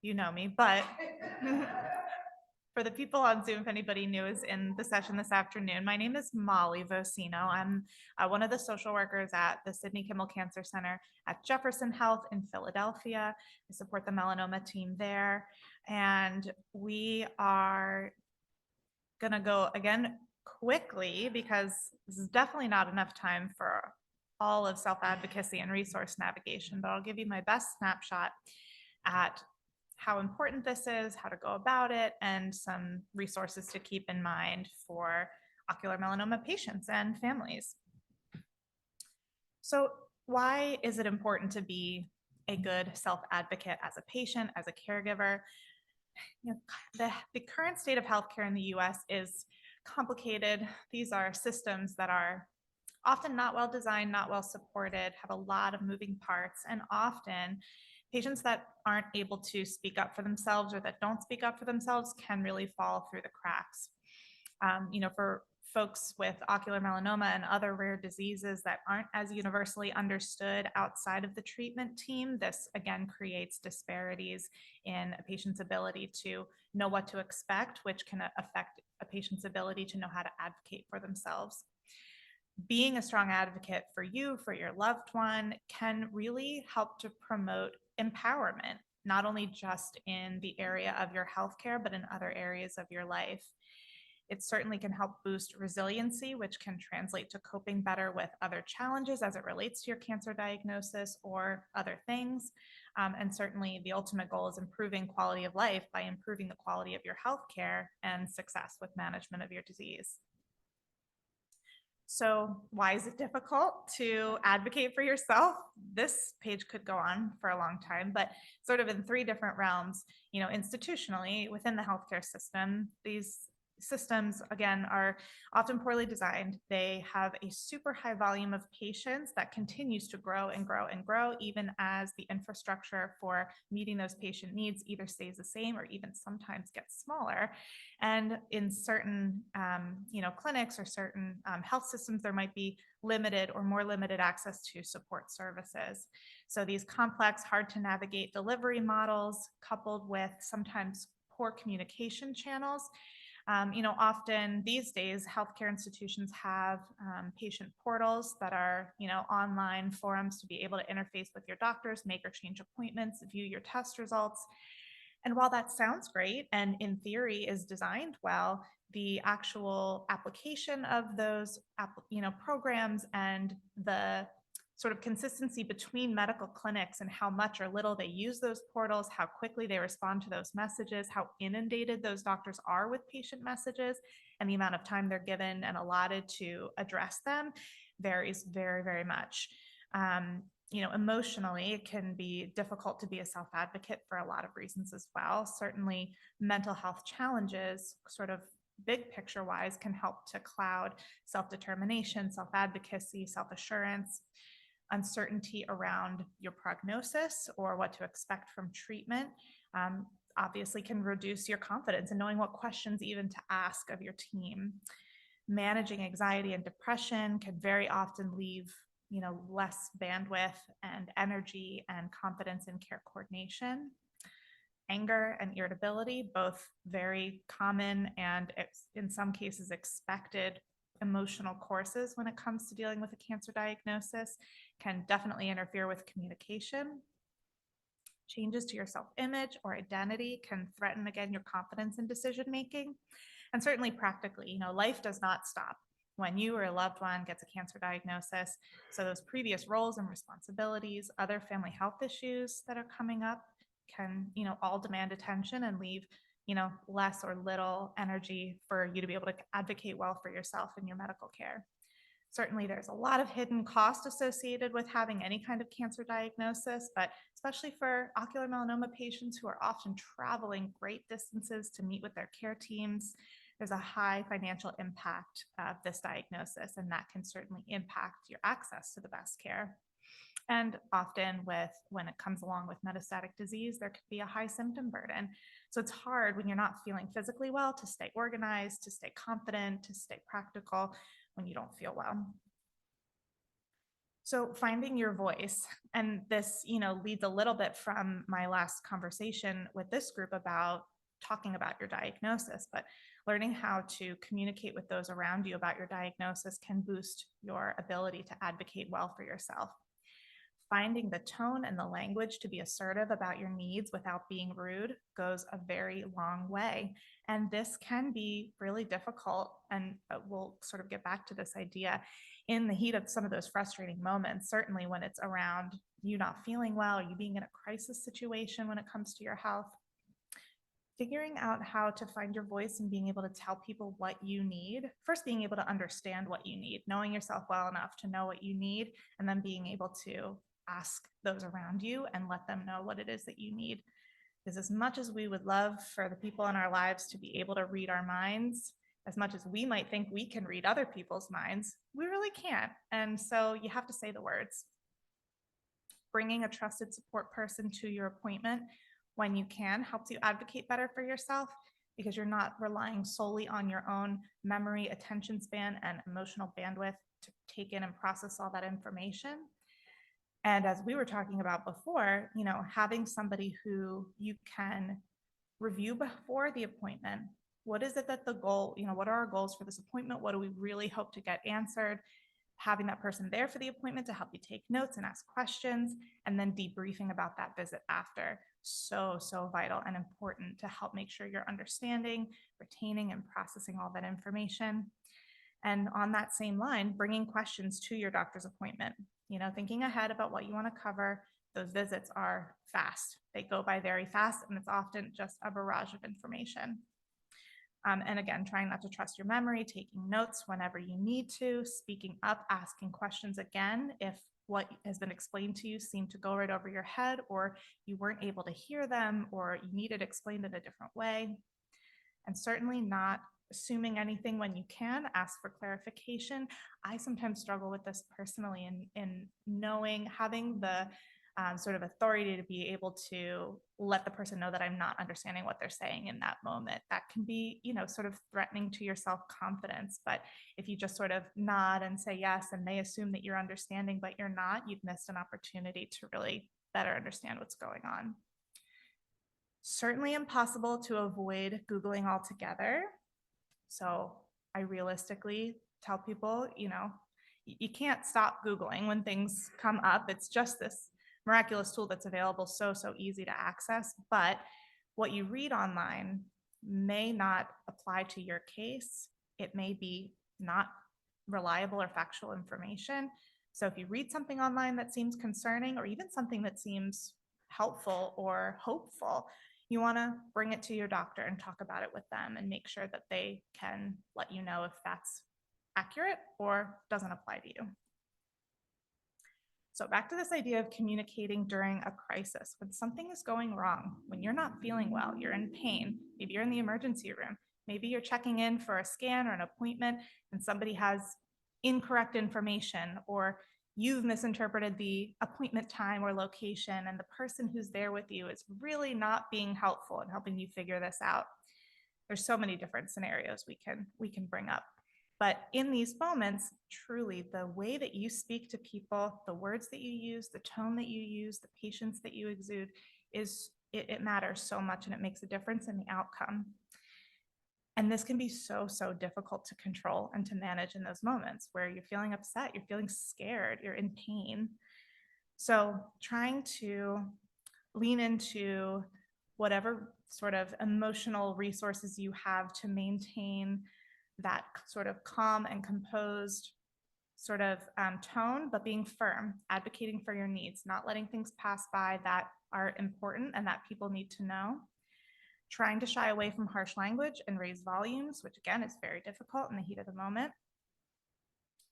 you know me, but for the people on Zoom, if anybody new is in the session this afternoon, my name is Molly Vocino. I'm one of the social workers at the Sidney Kimmel Cancer Center at Jefferson Health in Philadelphia. I support the melanoma team there. And we are going to go again quickly because this is definitely not enough time for all of self-advocacy and resource navigation, but I'll give you my best snapshot at how important this is, how to go about it, and some resources to keep in mind for ocular melanoma patients and families. So why is it important to be a good self-advocate as a patient, as a caregiver? You know, the current state of healthcare in the US is complicated. These are systems that are often not well designed, not well supported, have a lot of moving parts, and often patients that aren't able to speak up for themselves or that don't speak up for themselves can really fall through the cracks. For folks with ocular melanoma and other rare diseases that aren't as universally understood outside of the treatment team, this again creates disparities in a patient's ability to know what to expect, which can affect a patient's ability to know how to advocate for themselves. Being a strong advocate for you, for your loved one, can really help to promote empowerment, not only just in the area of your healthcare, but in other areas of your life. It certainly can help boost resiliency, which can translate to coping better with other challenges as it relates to your cancer diagnosis or other things. And certainly the ultimate goal is improving quality of life by improving the quality of your healthcare and success with management of your disease. So why is it difficult to advocate for yourself? This page could go on for a long time, but sort of in three different realms. Institutionally within the healthcare system, these systems, again, are often poorly designed. They have a super high volume of patients that continues to grow and grow and grow, even as the infrastructure for meeting those patient needs either stays the same or even sometimes gets smaller. And in certain, clinics or certain health systems, there might be limited or more limited access to support services. So these complex, hard to navigate delivery models, coupled with sometimes poor communication channels. Often these days, healthcare institutions have patient portals that are, online forums to be able to interface with your doctors, make or change appointments, view your test results. And while that sounds great and in theory is designed well, the actual application of those programs and the sort of consistency between medical clinics and how much or little they use those portals, how quickly they respond to those messages, how inundated those doctors are with patient messages, and the amount of time they're given and allotted to address them varies very, very much. Emotionally, it can be difficult to be a self-advocate for a lot of reasons as well. Certainly, mental health challenges, sort of big picture wise, can help to cloud self-determination, self-advocacy, self-assurance. Uncertainty around your prognosis or what to expect from treatment obviously can reduce your confidence in knowing what questions even to ask of your team. Managing anxiety and depression can very often leave less bandwidth and energy and confidence in care coordination. Anger and irritability, both very common and in some cases expected emotional courses when it comes to dealing with a cancer diagnosis, can definitely interfere with communication. Changes to your self-image or identity can threaten, again, your confidence in decision making. And certainly practically, life does not stop when you or a loved one gets a cancer diagnosis. So those previous roles and responsibilities, other family health issues that are coming up can, all demand attention and leave, less or little energy for you to be able to advocate well for yourself in your medical care. Certainly, there's a lot of hidden cost associated with having any kind of cancer diagnosis, but especially for ocular melanoma patients who are often traveling great distances to meet with their care teams, there's a high financial impact of this diagnosis, and that can certainly impact your access to the best care. And often when it comes along with metastatic disease, there could be a high symptom burden. So it's hard when you're not feeling physically well to stay organized, to stay confident, to stay practical when you don't feel well. So finding your voice, and this, leads a little bit from my last conversation with this group about talking about your diagnosis, but learning how to communicate with those around you about your diagnosis can boost your ability to advocate well for yourself. Finding the tone and the language to be assertive about your needs without being rude goes a very long way. And this can be really difficult. And we'll sort of get back to this idea in the heat of some of those frustrating moments, certainly when it's around you not feeling well, you being in a crisis situation when it comes to your health. Figuring out how to find your voice and being able to tell people what you need. First, being able to understand what you need, knowing yourself well enough to know what you need, and then being able to ask those around you and let them know what it is that you need. Because as much as we would love for the people in our lives to be able to read our minds, as much as we might think we can read other people's minds, we really can't. And so you have to say the words. Bringing a trusted support person to your appointment when you can helps you advocate better for yourself, because you're not relying solely on your own memory, attention span, and emotional bandwidth to take in and process all that information. And as we were talking about before, having somebody who you can review before the appointment. What is it that the goal, what are our goals for this appointment? What do we really hope to get answered? Having that person there for the appointment to help you take notes and ask questions, and then debriefing about that visit after. So vital and important to help make sure you're understanding, retaining, and processing all that information. And on that same line, bringing questions to your doctor's appointment, thinking ahead about what you want to cover. Those visits are fast. They go by very fast, and it's often just a barrage of information. And again, trying not to trust your memory, taking notes whenever you need to, speaking up, asking questions again if what has been explained to you seemed to go right over your head, or you weren't able to hear them, or you need it explained in a different way. And certainly not assuming anything when you can. Ask for clarification. I sometimes struggle with this personally in knowing, having the sort of authority to be able to let the person know that I'm not understanding what they're saying in that moment. That can be, sort of threatening to your self-confidence. But if you just sort of nod and say yes, and they assume that you're understanding, but you're not, you've missed an opportunity to really better understand what's going on. Certainly impossible to avoid Googling altogether. So I realistically tell people, you can't stop Googling when things come up. It's just this miraculous tool that's available, so easy to access. But what you read online may not apply to your case. It may be not reliable or factual information. So if you read something online that seems concerning, or even something that seems helpful or hopeful, you want to bring it to your doctor and talk about it with them and make sure that they can let you know if that's accurate or doesn't apply to you. So back to this idea of communicating during a crisis. When something is going wrong, when you're not feeling well, you're in pain, maybe you're in the emergency room, maybe you're checking in for a scan or an appointment and somebody has incorrect information, or you've misinterpreted the appointment time or location, and the person who's there with you is really not being helpful in helping you figure this out. There's so many different scenarios we can bring up. But in these moments, truly, the way that you speak to people, the words that you use, the tone that you use, the patience that you exude, it matters so much, and it makes a difference in the outcome. And this can be so difficult to control and to manage in those moments where you're feeling upset, you're feeling scared, you're in pain. So trying to lean into whatever sort of emotional resources you have to maintain that sort of calm and composed sort of tone, but being firm, advocating for your needs, not letting things pass by that are important and that people need to know. Trying to shy away from harsh language and raise volumes, which again is very difficult in the heat of the moment.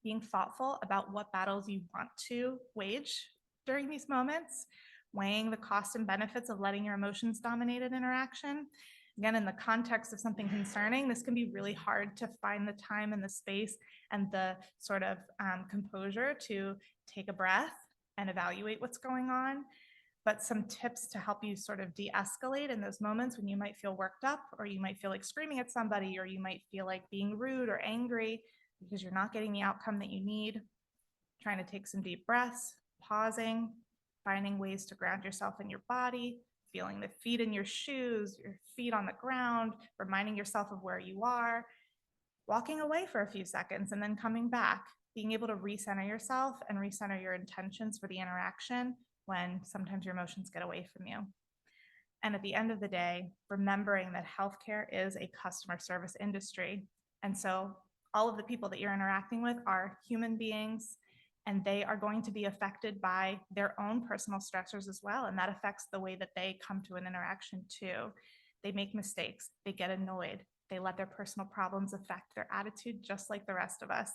Being thoughtful about what battles you want to wage during these moments, weighing the costs and benefits of letting your emotions dominate an interaction. Again, in the context of something concerning, this can be really hard to find the time and the space and the sort of composure to take a breath and evaluate what's going on. But some tips to help you sort of de-escalate in those moments when you might feel worked up, or you might feel like screaming at somebody, or you might feel like being rude or angry because you're not getting the outcome that you need. trying to take some deep breaths, pausing, finding ways to ground yourself in your body, feeling the feet in your shoes, your feet on the ground, reminding yourself of where you are, walking away for a few seconds and then coming back, being able to recenter yourself and recenter your intentions for the interaction when sometimes your emotions get away from you. And at the end of the day, remembering that healthcare is a customer service industry. And so all of the people that you're interacting with are human beings, and they are going to be affected by their own personal stressors as well. And that affects the way that they come to an interaction too. They make mistakes, they get annoyed, they let their personal problems affect their attitude just like the rest of us.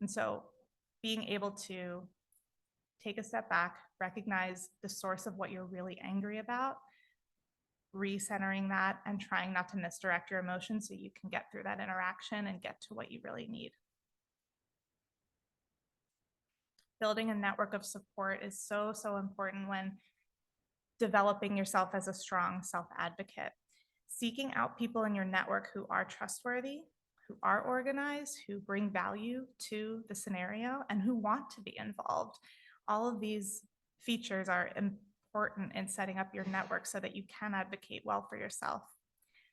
And so being able to take a step back, recognize the source of what you're really angry about, recentering that and trying not to misdirect your emotions so you can get through that interaction and get to what you really need. Building a network of support is so, so important when developing yourself as a strong self-advocate. Seeking out people in your network who are trustworthy, who are organized, who bring value to the scenario, and who want to be involved. All of these features are important in setting up your network so that you can advocate well for yourself.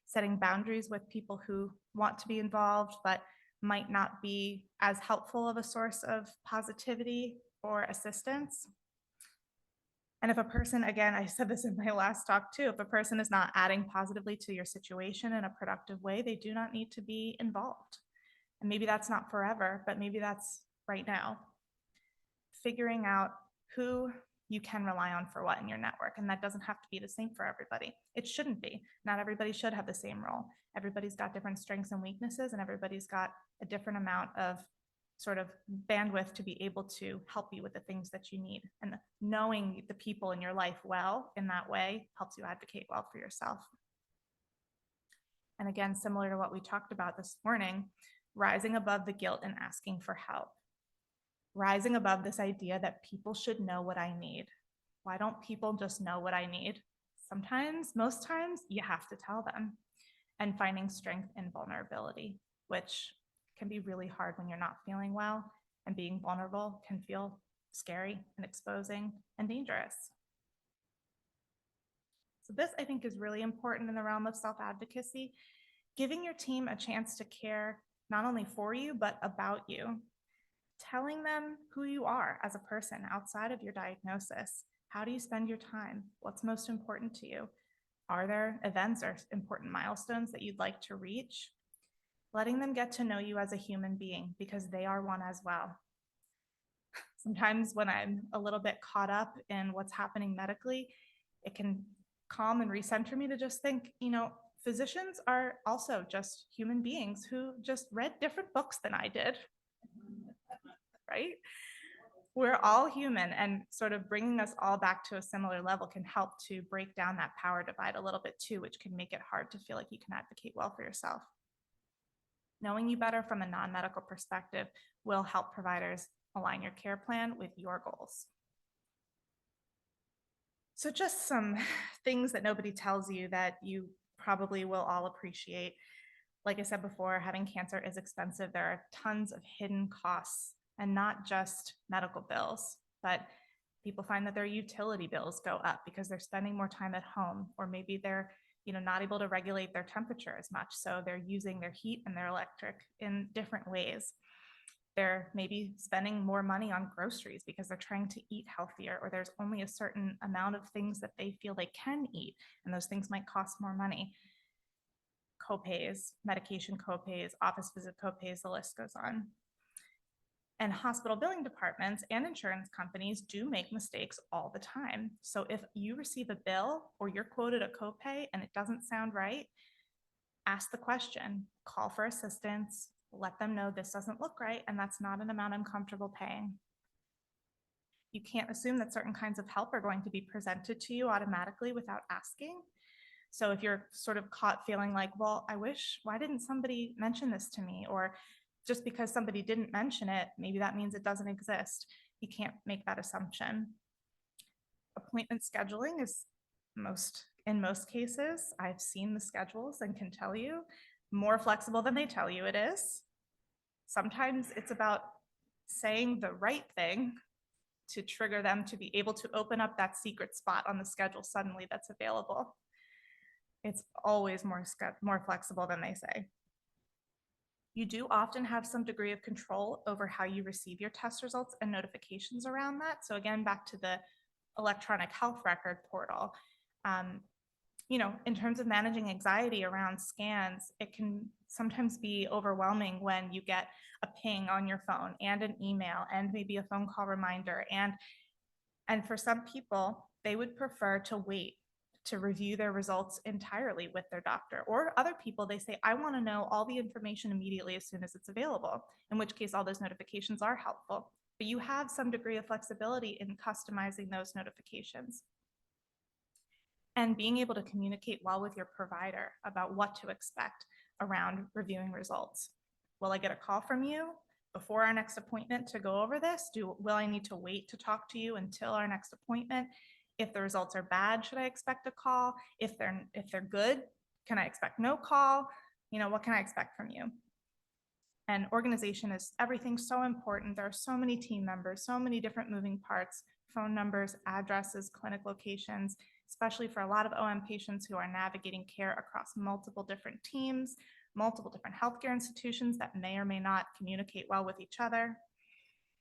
Setting boundaries with people who want to be involved but might not be as helpful of a source of positivity or assistance. And if a person, again, I said this in my last talk too, if a person is not adding positively to your situation in a productive way, they do not need to be involved. And maybe that's not forever, but maybe that's right now. Figuring out who you can rely on for what in your network. And that doesn't have to be the same for everybody. It shouldn't be. Not everybody should have the same role. Everybody's got different strengths and weaknesses, and everybody's got a different amount of sort of bandwidth to be able to help you with the things that you need. And knowing the people in your life well in that way helps you advocate well for yourself. And again, similar to what we talked about this morning, rising above the guilt and asking for help. Rising above this idea that people should know what I need. Why don't people just know what I need? Sometimes, most times, you have to tell them. And finding strength in vulnerability, which can be really hard when you're not feeling well, and being vulnerable can feel scary and exposing and dangerous. So this, I think, is really important in the realm of self-advocacy, giving your team a chance to care not only for you, but about you. Telling them who you are as a person outside of your diagnosis. How do you spend your time? What's most important to you? Are there events or important milestones that you'd like to reach? Letting them get to know you as a human being, because they are one as well. Sometimes when I'm a little bit caught up in what's happening medically, it can calm and recenter me to just think, physicians are also just human beings who just read different books than I did, right? We're all human, and sort of bringing us all back to a similar level can help to break down that power divide a little bit too, which can make it hard to feel like you can advocate well for yourself. Knowing you better from a non-medical perspective will help providers align your care plan with your goals. So just some things that nobody tells you that you probably will all appreciate. Like I said before, having cancer is expensive. There are tons of hidden costs, and not just medical bills, but people find that their utility bills go up because they're spending more time at home, or maybe they're not able to regulate their temperature as much. So they're using their heat and their electric in different ways. They're maybe spending more money on groceries because they're trying to eat healthier, or there's only a certain amount of things that they feel they can eat, and those things might cost more money. Copays, medication copays, office visit copays, the list goes on. And hospital billing departments and insurance companies do make mistakes all the time. So if you receive a bill or you're quoted a copay and it doesn't sound right, ask the question, call for assistance, let them know this doesn't look right and that's not an amount I'm comfortable paying. You can't assume that certain kinds of help are going to be presented to you automatically without asking. So if you're sort of caught feeling like, well, why didn't somebody mention this to me? Or just because somebody didn't mention it, maybe that means it doesn't exist. You can't make that assumption. Appointment scheduling is in most cases, I've seen the schedules and can tell you, more flexible than they tell you it is. Sometimes it's about saying the right thing to trigger them to be able to open up that secret spot on the schedule suddenly that's available. It's always more flexible than they say. You do often have some degree of control over how you receive your test results and notifications around that. So again, back to the electronic health record portal. In terms of managing anxiety around scans, it can sometimes be overwhelming when you get a ping on your phone and an email and maybe a phone call reminder. And for some people, they would prefer to wait to review their results entirely with their doctor. Or other people, they say, I want to know all the information immediately as soon as it's available, in which case all those notifications are helpful. But you have some degree of flexibility in customizing those notifications. And being able to communicate well with your provider about what to expect around reviewing results. Will I get a call from you before our next appointment to go over this? Will I need to wait to talk to you until our next appointment? If the results are bad, should I expect a call? If they're good, can I expect no call? What can I expect from you? And organization is everything so important. There are so many team members, so many different moving parts, phone numbers, addresses, clinic locations, especially for a lot of OM patients who are navigating care across multiple different teams, multiple different healthcare institutions that may or may not communicate well with each other.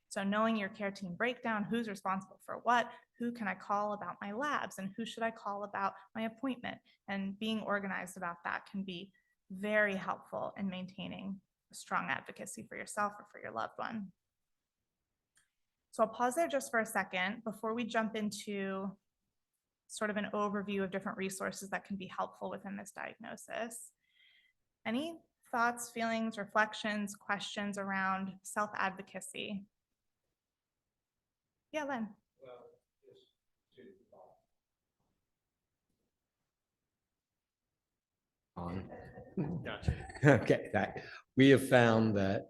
So knowing your care team breakdown, who's responsible for what, who can I call about my labs, and who should I call about my appointment, and being organized about that can be very helpful in maintaining a strong advocacy for yourself or for your loved one. So I'll pause there just for a second before we jump into sort of an overview of different resources that can be helpful within this diagnosis. Any thoughts, feelings, reflections, questions around self-advocacy? Yeah, Len. Gotcha. Okay, we have found that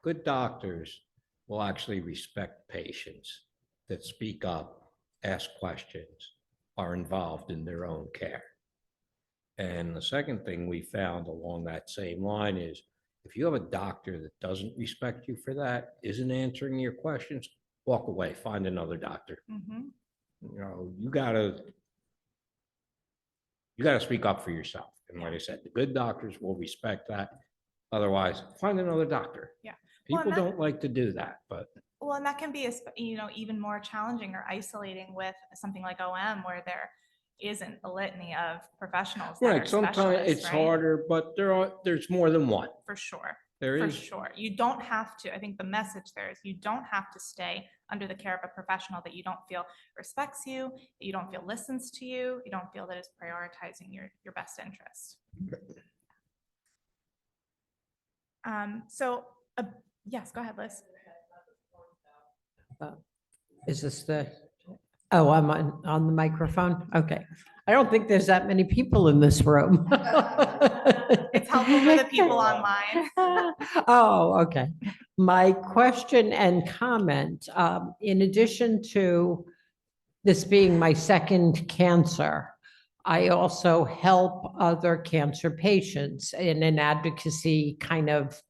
good doctors will actually respect patients that speak up, ask questions, are involved in their own care. And the second thing we found along that same line is if you have a doctor that doesn't respect you for that, isn't answering your questions, walk away, find another doctor. Mm-hmm. You gotta speak up for yourself. And like I said, the good doctors will respect that. Otherwise, find another doctor. Yeah. People don't like to do that, but. Well, and that can be, even more challenging or isolating with something like OM where there isn't a litany of professionals. Right, sometimes it's harder, but there's more than one. For sure. There is. For sure. You don't have to, I think the message there is you don't have to stay under the care of a professional that you don't feel respects you, that you don't feel listens to you, you don't feel that is prioritizing your best interest. Yes, go ahead, Liz. Is this oh, I'm on the microphone? Okay. I don't think there's that many people in this room. It's helpful for the people online. Oh, okay. My question and comment, in addition to this being my second cancer, I also help other cancer patients in an advocacy kind of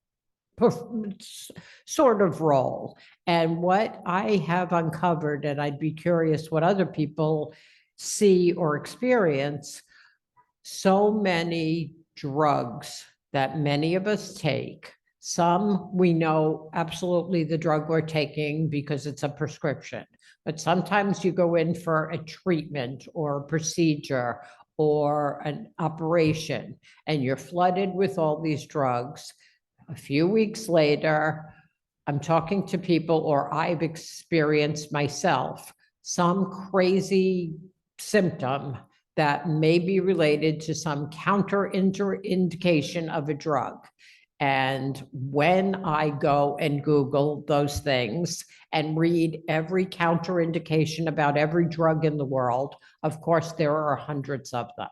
sort of role. And what I have uncovered, and I'd be curious what other people see or experience, so many drugs that many of us take. Some we know absolutely the drug we're taking because it's a prescription, but sometimes you go in for a treatment or a procedure or an operation and you're flooded with all these drugs. A few weeks later, I'm talking to people, or I've experienced myself, some crazy symptom that may be related to some counterindication of a drug. And when I go and Google those things and read every counterindication about every drug in the world, of course, there are hundreds of them.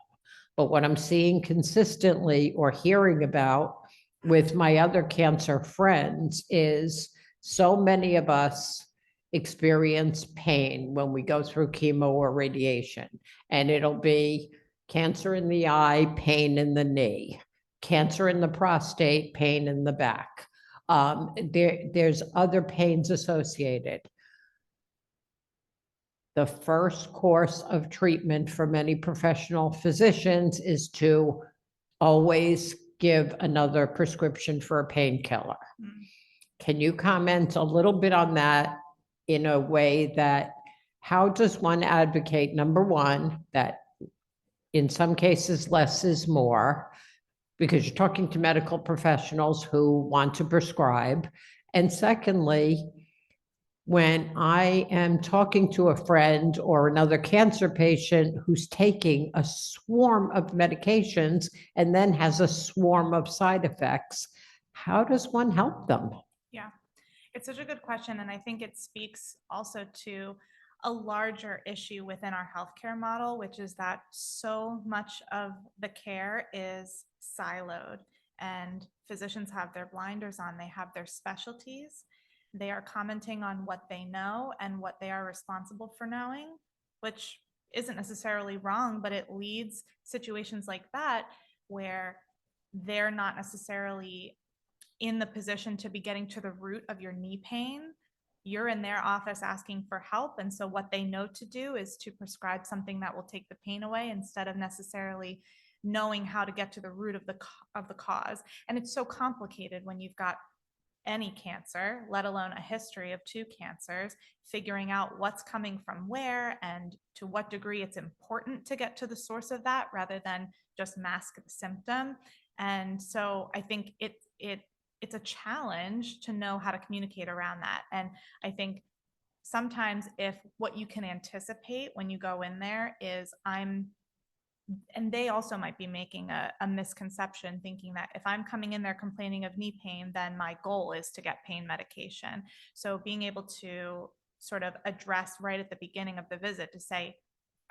But what I'm seeing consistently or hearing about with my other cancer friends is so many of us experience pain when we go through chemo or radiation, and it'll be cancer in the eye, pain in the knee, cancer in the prostate, pain in the back, there's other pains associated. The first course of treatment for many professional physicians is to always give another prescription for a painkiller. Mm. Can you comment a little bit on that in a way that, how does one advocate, number one, that in some cases less is more, because you're talking to medical professionals who want to prescribe. And secondly, when I am talking to a friend or another cancer patient who's taking a swarm of medications and then has a swarm of side effects, how does one help them? Yeah, it's such a good question. And I think it speaks also to a larger issue within our healthcare model, which is that so much of the care is siloed and physicians have their blinders on, they have their specialties. They are commenting on what they know and what they are responsible for knowing, which isn't necessarily wrong, but it leads situations like that where they're not necessarily in the position to be getting to the root of your knee pain. You're in their office asking for help. And so what they know to do is to prescribe something that will take the pain away instead of necessarily knowing how to get to the root of the cause. And it's so complicated when you've got any cancer, let alone a history of 2 cancers, figuring out what's coming from where and to what degree it's important to get to the source of that rather than just mask the symptom. And so I think it's a challenge to know how to communicate around that. And I think sometimes if what you can anticipate when you go in there is and they also might be making a misconception thinking that if I'm coming in there complaining of knee pain, then my goal is to get pain medication. So being able to sort of address right at the beginning of the visit to say,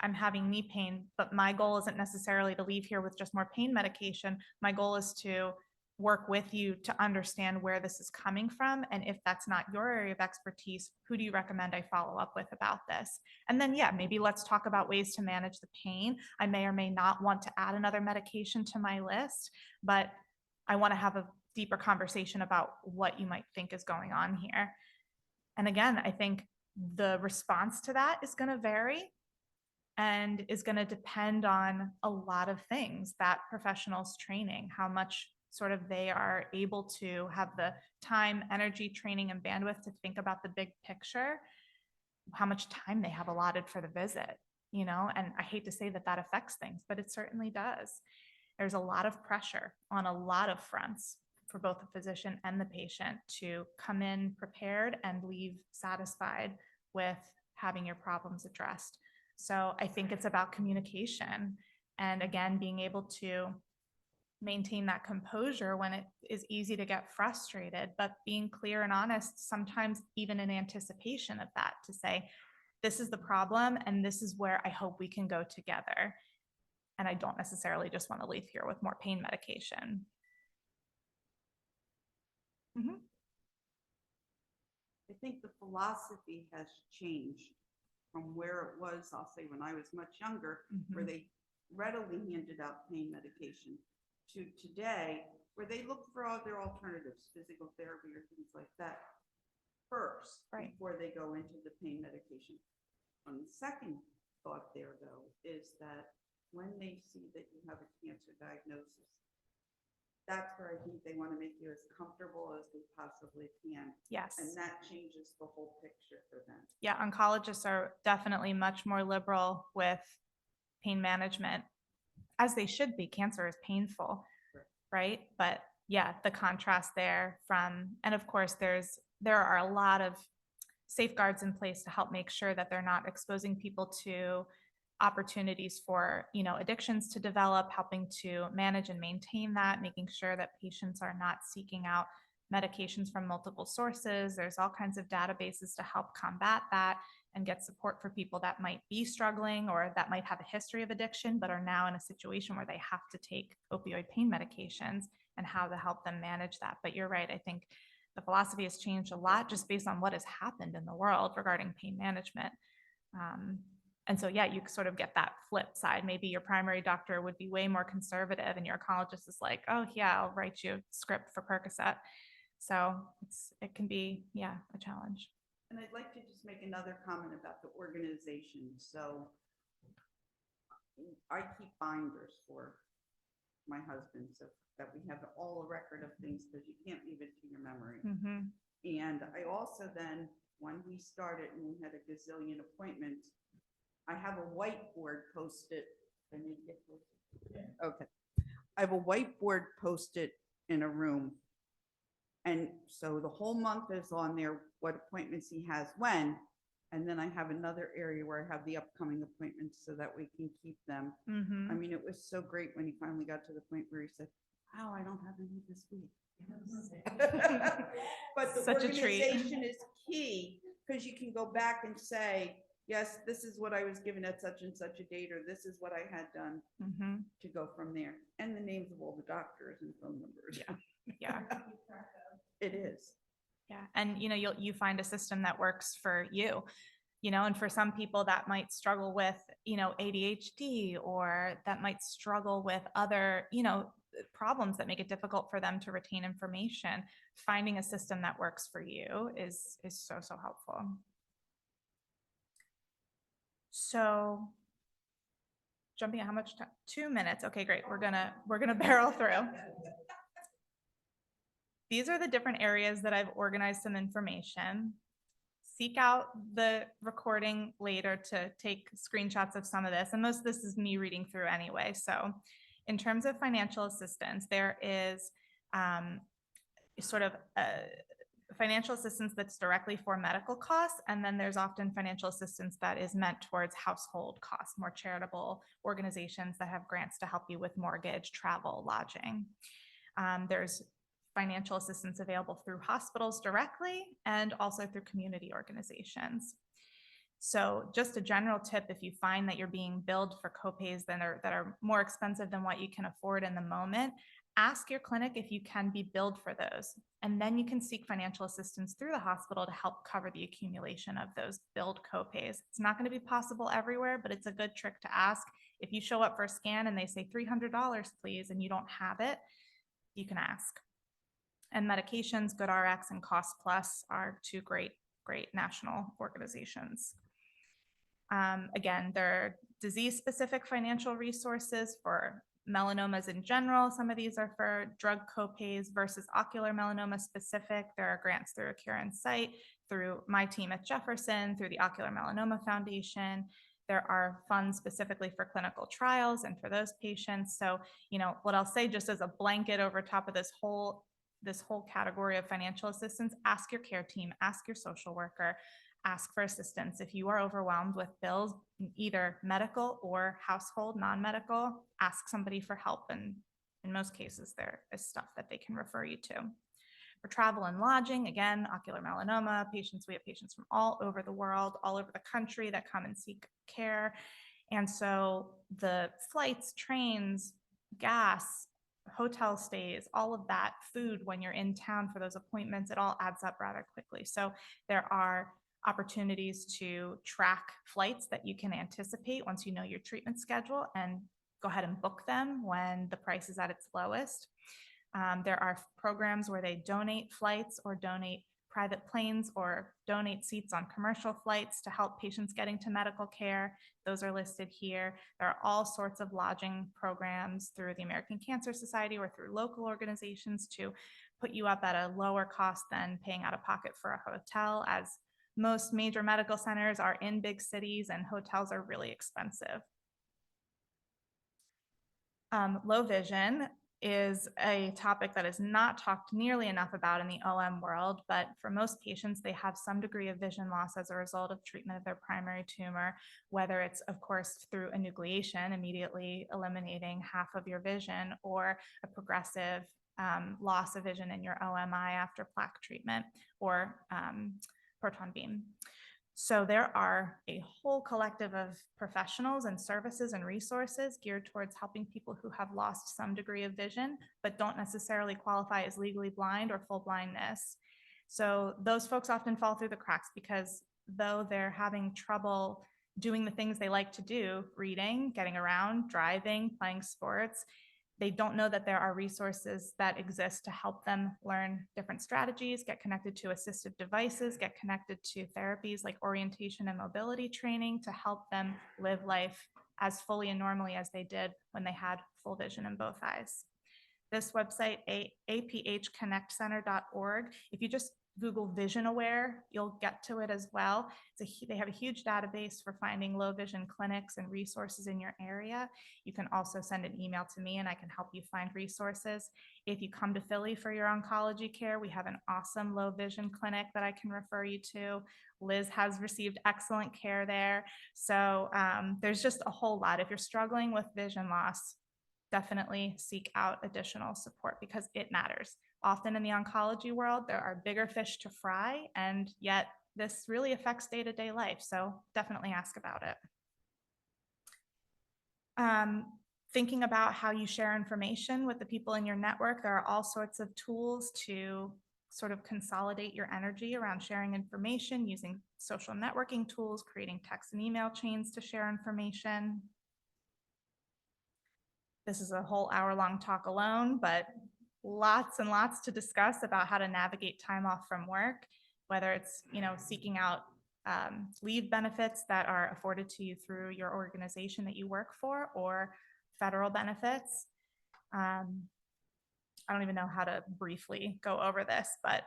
I'm having knee pain, but my goal isn't necessarily to leave here with just more pain medication. My goal is to work with you to understand where this is coming from. And if that's not your area of expertise, who do you recommend I follow up with about this? And then, yeah, maybe let's talk about ways to manage the pain. I may or may not want to add another medication to my list, but I want to have a deeper conversation about what you might think is going on here. And again, I think the response to that is going to vary and is going to depend on a lot of things, that professional's training, how much sort of they are able to have the time, energy, training, and bandwidth to think about the big picture, how much time they have allotted for the visit, and I hate to say that that affects things, but it certainly does. There's a lot of pressure on a lot of fronts for both the physician and the patient to come in prepared and leave satisfied with having your problems addressed. So I think it's about communication and, again, being able to maintain that composure when it is easy to get frustrated, but being clear and honest, sometimes even in anticipation of that, to say, this is the problem and this is where I hope we can go together. And I don't necessarily just want to leave here with more pain medication. Mm-hmm. I think the philosophy has changed from where it was, I'll say, when I was much younger, where they readily handed out pain medication, to today, where they look for other alternatives, physical therapy or things like that, first, right, before they go into the pain medication. The second thought there, though, is that when they see that you have a cancer diagnosis, that's where I think they want to make you as comfortable as they possibly can. Yes. And that changes the whole picture for them. Yeah, oncologists are definitely much more liberal with pain management, as they should be. Cancer is painful, right? But yeah, the contrast there and of course there are a lot of safeguards in place to help make sure that they're not exposing people to opportunities for, addictions to develop, helping to manage and maintain that, making sure that patients are not seeking out medications from multiple sources. There's all kinds of databases to help combat that and get support for people that might be struggling or that might have a history of addiction, but are now in a situation where they have to take opioid pain medications, and how to help them manage that. But you're right. I think the philosophy has changed a lot just based on what has happened in the world regarding pain management. And so, yeah, you sort of get that flip side. Maybe your primary doctor would be way more conservative and your oncologist is like, oh yeah, I'll write you a script for Percocet. So it can be, yeah, a challenge. And I'd like to just make another comment about the organization. So I keep binders for my husband so that we have all a record of things because you can't leave it to your memory. Mhm. And I also then, when we started and we had a gazillion appointments, I have a whiteboard posted. I need to get this. Okay. I have a whiteboard posted in a room. And so the whole month is on there, what appointments he has when. And then I have another area where I have the upcoming appointments so that we can keep them. I Mhm. mean, it was so great when he finally got to the point where he said, wow, I don't have any this week. But the Such a treat. organization is key because you can go back and say, yes, this is what I was given at such and such a date, or this is what I had done Mhm. to go from there. And the names of all the doctors and phone numbers. Yeah. It is. Yeah. And you find a system that works for you, and for some people that might struggle with, ADHD, or that might struggle with other, problems that make it difficult for them to retain information. Finding a system that works for you is so, so helpful. So jumping at how much time? 2 minutes. Okay, great. We're gonna barrel through. These are the different areas that I've organized some information. Seek out the recording later to take screenshots of some of this. And most of this is me reading through anyway. So in terms of financial assistance, there is sort of financial assistance that's directly for medical costs. And then there's often financial assistance that is meant towards household costs, more charitable organizations that have grants to help you with mortgage, travel, lodging. There's financial assistance available through hospitals directly and also through community organizations. So just a general tip, if you find that you're being billed for copays that are more expensive than what you can afford in the moment, ask your clinic if you can be billed for those. And then you can seek financial assistance through the hospital to help cover the accumulation of those billed copays. It's not going to be possible everywhere, but it's a good trick to ask. If you show up for a scan and they say $300, please, and you don't have it, you can ask. And medications, GoodRx and Cost Plus are two great national organizations. Again, there are disease-specific financial resources for melanomas in general. Some of these are for drug copays versus ocular melanoma specific. There are grants through Accure Insight, through my team at Jefferson, through the Ocular Melanoma Foundation. There are funds specifically for clinical trials and for those patients. So, what I'll say just as a blanket over top of this whole category of financial assistance, ask your care team, ask your social worker, ask for assistance. If you are overwhelmed with bills, either medical or household, non-medical, ask somebody for help. And in most cases, there is stuff that they can refer you to. For travel and lodging, again, ocular melanoma patients, we have patients from all over the world, all over the country that come and seek care. And so the flights, trains, gas, hotel stays, all of that, food when you're in town for those appointments, it all adds up rather quickly. So there are opportunities to track flights that you can anticipate once you know your treatment schedule and go ahead and book them when the price is at its lowest. There are programs where they donate flights or donate private planes or donate seats on commercial flights to help patients getting to medical care. Those are listed here. There are all sorts of lodging programs through the American Cancer Society or through local organizations to put you up at a lower cost than paying out of pocket for a hotel, as most major medical centers are in big cities and hotels are really expensive. Low vision is a topic that is not talked nearly enough about in the OM world, but for most patients, they have some degree of vision loss as a result of treatment of their primary tumor, whether it's, of course, through enucleation, immediately eliminating half of your vision, or a progressive loss of vision in your OMI after plaque treatment or proton beam. So there are a whole collective of professionals and services and resources geared towards helping people who have lost some degree of vision, but don't necessarily qualify as legally blind or full blindness. So those folks often fall through the cracks because though they're having trouble doing the things they like to do, reading, getting around, driving, playing sports, They don't know that there are resources that exist to help them learn different strategies, get connected to assistive devices, get connected to therapies like orientation and mobility training to help them live life as fully and normally as they did when they had full vision in both eyes. This website, aphconnectcenter.org, if you just Google Vision Aware, you'll get to it as well. They have a huge database for finding low vision clinics and resources in your area. You can also send an email to me and I can help you find resources. If you come to Philly for your oncology care, we have an awesome low vision clinic that I can refer you to. Liz has received excellent care there. So there's just a whole lot. If you're struggling with vision loss, definitely seek out additional support because it matters. Often in the oncology world, there are bigger fish to fry, and yet this really affects day-to-day life. So definitely ask about it. Thinking about how you share information with the people in your network, there are all sorts of tools to sort of consolidate your energy around sharing information, using social networking tools, creating text and email chains to share information. This is a whole hour-long talk alone, but lots and lots to discuss about how to navigate time off from work, whether it's, seeking out leave benefits that are afforded to you through your organization that you work for, or federal benefits. I don't even know how to briefly go over this, but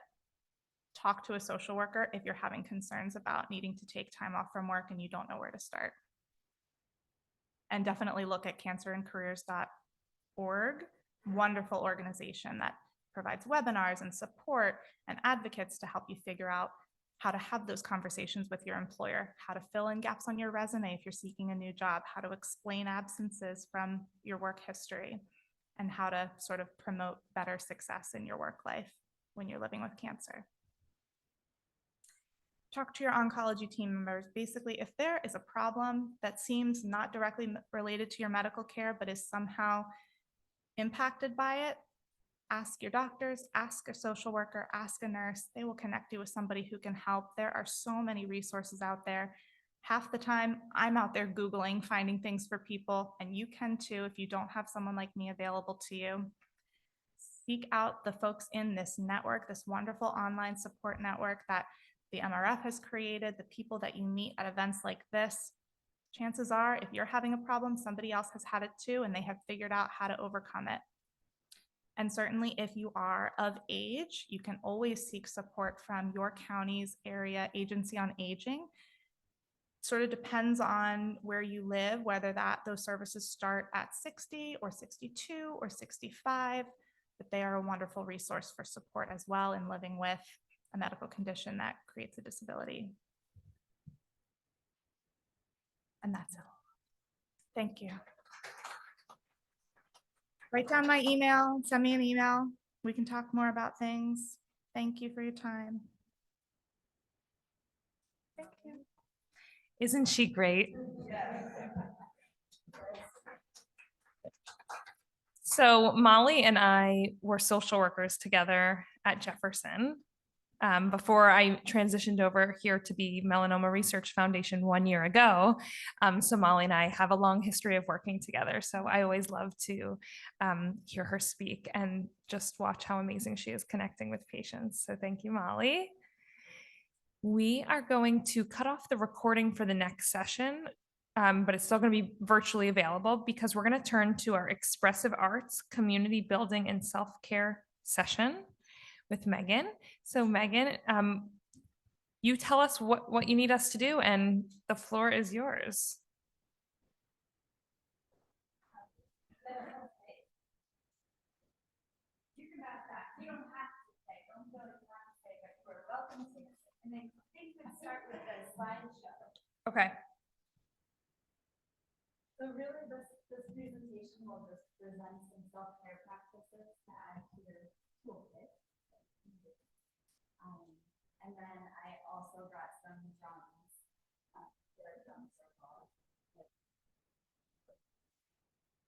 talk to a social worker if you're having concerns about needing to take time off from work and you don't know where to start. And definitely look at cancerandcareers.org, wonderful organization that provides webinars and support and advocates to help you figure out how to have those conversations with your employer, how to fill in gaps on your resume if you're seeking a new job, how to explain absences from your work history, and how to sort of promote better success in your work life when you're living with cancer. Talk to your oncology team members. Basically, if there is a problem that seems not directly related to your medical care, but is somehow impacted by it, ask your doctors, ask a social worker, ask a nurse. They will connect you with somebody who can help. There are so many resources out there. Half the time, I'm out there Googling, finding things for people, and you can too if you don't have someone like me available to you. Seek out the folks in this network, this wonderful online support network that the MRF has created, the people that you meet at events like this. Chances are, if you're having a problem, somebody else has had it too, and they have figured out how to overcome it. And certainly if you are of age, you can always seek support from your county's area agency on aging. Sort of depends on where you live, whether those services start at 60 or 62 or 65, but they are a wonderful resource for support as well in living with a medical condition that creates a disability. And that's it. Thank you. Write down my email, send me an email. We can talk more about things. Thank you for your time. Thank you. Isn't she great? So Molly and I were social workers together at Jefferson before I transitioned over here to be Melanoma Research Foundation 1 year ago. So Molly and I have a long history of working together. So I always love to hear her speak and just watch how amazing she is connecting with patients. So thank you, Molly. We are going to cut off the recording for the next session, but it's still going to be virtually available because we're going to turn to our expressive arts, community building, and self-care session with Megan. So Megan, you tell us what you need us to do, and the floor is yours. You can ask that. You don't have to say, don't feel like you have to say, but you're welcome to. And then things would start with a slideshow. Okay. So really this presentation will just present some self-care practices to add to your toolkit. And then I also brought some drums, their drums are called.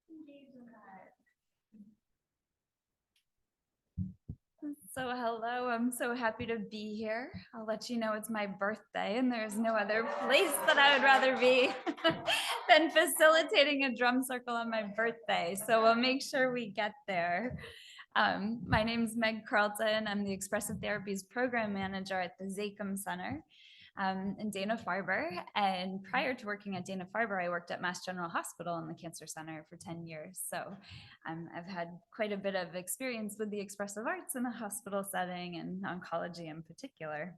Engage in that. So hello, I'm so happy to be here. I'll let you know it's my birthday and there's no other place that I would rather be. than facilitating a drum circle on my birthday. So we'll make sure we get there. My name's Meg Carlton. I'm the Expressive Therapies Program Manager at the Zakem Center in Dana-Farber. And prior to working at Dana-Farber, I worked at Mass General Hospital in the Cancer Center for 10 years. So I've had quite a bit of experience with the expressive arts in a hospital setting and oncology in particular.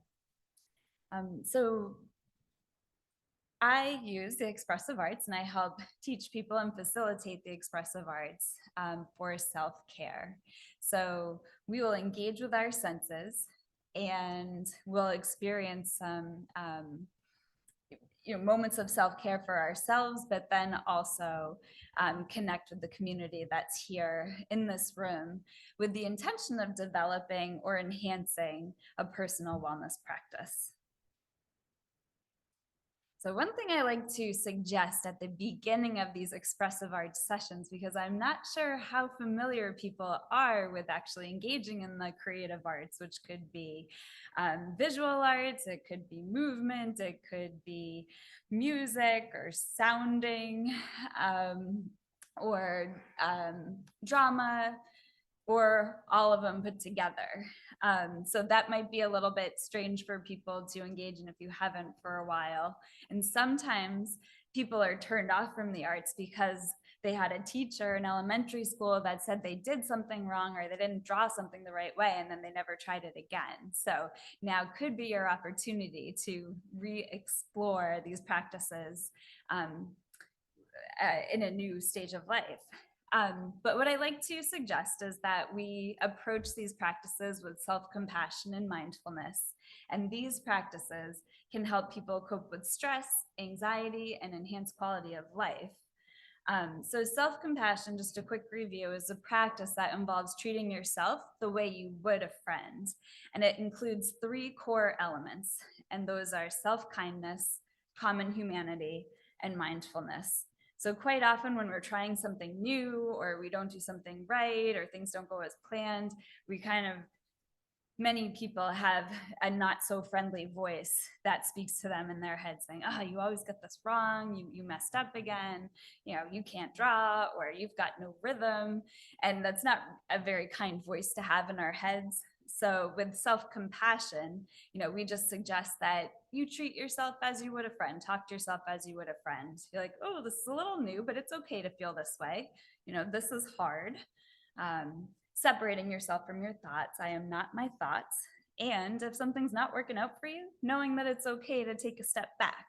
So I use the expressive arts and I help teach people and facilitate the expressive arts for self-care. So we will engage with our senses and we'll experience some moments of self-care for ourselves, but then also connect with the community that's here in this room with the intention of developing or enhancing a personal wellness practice. So one thing I like to suggest at the beginning of these expressive arts sessions, because I'm not sure how familiar people are with actually engaging in the creative arts, which could be visual arts, it could be movement, it could be music or sounding or drama, or all of them put together. So that might be a little bit strange for people to engage in if you haven't for a while. And sometimes people are turned off from the arts because they had a teacher in elementary school that said they did something wrong or they didn't draw something the right way and then they never tried it again. So now could be your opportunity to re-explore these practices in a new stage of life. But what I like to suggest is that we approach these practices with self-compassion and mindfulness. And these practices can help people cope with stress, anxiety, and enhance quality of life. So self-compassion, just a quick review, is a practice that involves treating yourself the way you would a friend. And it includes 3 core elements, and those are self-kindness, common humanity, and mindfulness. So quite often when we're trying something new or we don't do something right or things don't go as planned, many people have a not so friendly voice that speaks to them in their head saying, oh, you always get this wrong, you messed up again, you can't draw, or you've got no rhythm. And that's not a very kind voice to have in our heads. So with self-compassion, we just suggest that you treat yourself as you would a friend, talk to yourself as you would a friend. You're like, oh, this is a little new, but it's okay to feel this way. This is hard. Separating yourself from your thoughts. I am not my thoughts. And if something's not working out for you, knowing that it's okay to take a step back.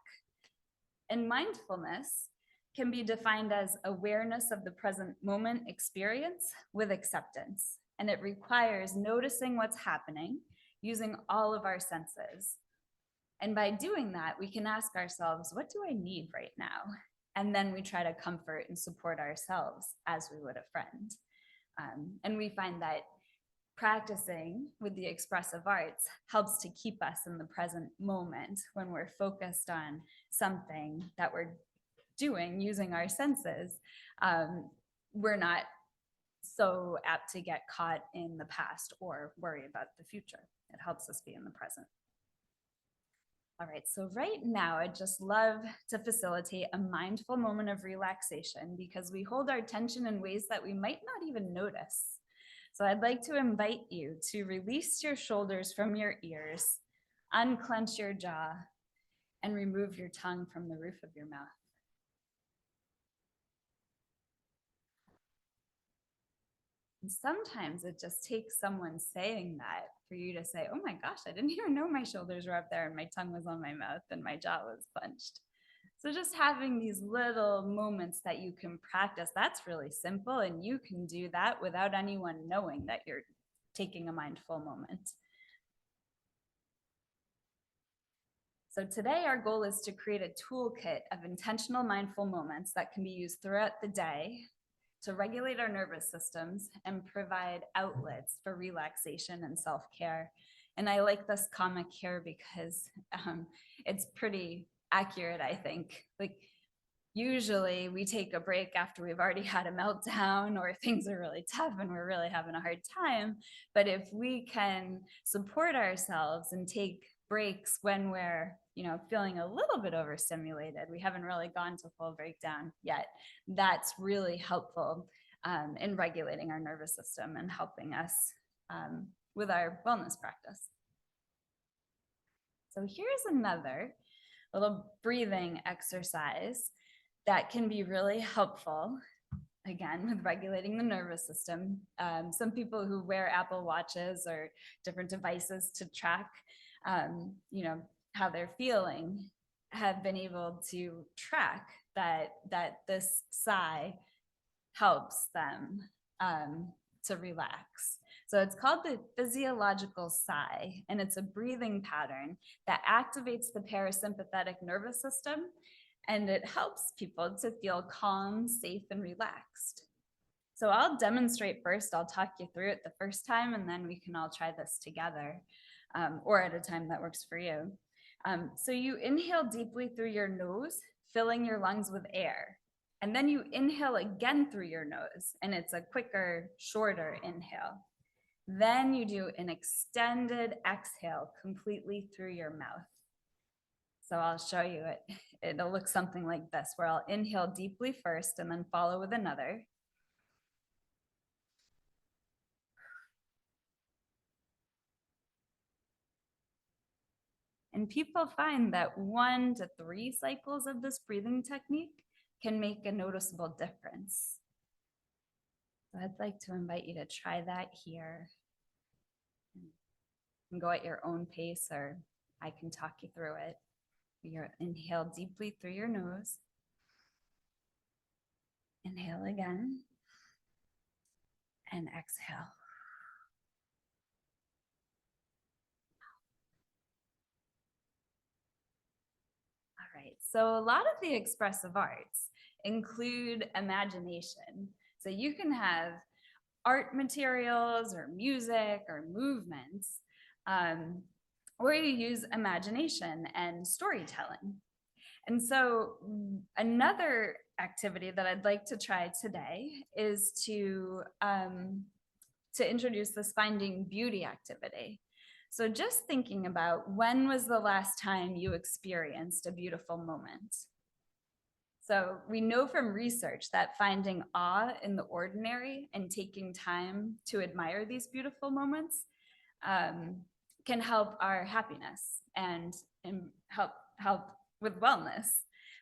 And mindfulness can be defined as awareness of the present moment experience with acceptance. And it requires noticing what's happening using all of our senses. And by doing that, we can ask ourselves, what do I need right now? And then we try to comfort and support ourselves as we would a friend. And we find that practicing with the expressive arts helps to keep us in the present moment when we're focused on something that we're doing using our senses. We're not so apt to get caught in the past or worry about the future. It helps us be in the present. All right, so right now I'd just love to facilitate a mindful moment of relaxation because we hold our tension in ways that we might not even notice. So I'd like to invite you to release your shoulders from your ears, unclench your jaw, and remove your tongue from the roof of your mouth. And sometimes it just takes someone saying that for you to say, oh my gosh, I didn't even know my shoulders were up there and my tongue was on my mouth and my jaw was clenched. So just having these little moments that you can practice, that's really simple. And you can do that without anyone knowing that you're taking a mindful moment. So today our goal is to create a toolkit of intentional mindful moments that can be used throughout the day to regulate our nervous systems and provide outlets for relaxation and self-care. And I like this comic here because it's pretty accurate, I think. Like usually we take a break after we've already had a meltdown or things are really tough and we're really having a hard time. But if we can support ourselves and take breaks when we're feeling a little bit overstimulated, we haven't really gone to full breakdown yet. That's really helpful in regulating our nervous system and helping us with our wellness practice. So here's another little breathing exercise that can be really helpful, again, with regulating the nervous system. Some people who wear Apple Watches or different devices to track, how they're feeling have been able to track that this sigh helps them to relax. So it's called the physiological sigh, and it's a breathing pattern that activates the parasympathetic nervous system, and it helps people to feel calm, safe, and relaxed. So I'll demonstrate first. I'll talk you through it the first time, and then we can all try this together, or at a time that works for you. So you inhale deeply through your nose, filling your lungs with air. And then you inhale again through your nose, and it's a quicker, shorter inhale. Then you do an extended exhale completely through your mouth. So I'll show you it. It'll look something like this, where I'll inhale deeply first and then follow with another. And people find that 1 to 3 cycles of this breathing technique can make a noticeable difference. So I'd like to invite you to try that here. You can go at your own pace, or I can talk you through it. You inhale deeply through your nose. Inhale again. And exhale. All right, so a lot of the expressive arts include imagination. So you can have art materials or music or movements, or you use imagination and storytelling. And so another activity that I'd like to try today is to introduce this finding beauty activity. So just thinking about, when was the last time you experienced a beautiful moment? So we know from research that finding awe in the ordinary and taking time to admire these beautiful moments can help our happiness and help with wellness.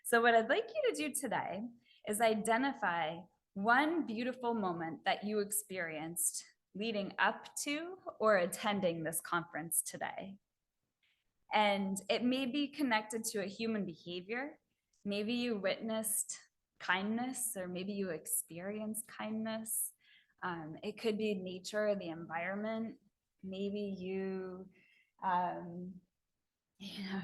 So what I'd like you to do today is identify one beautiful moment that you experienced leading up to or attending this conference today. And it may be connected to a human behavior. Maybe you witnessed kindness, or maybe you experienced kindness. It could be nature or the environment. Maybe you,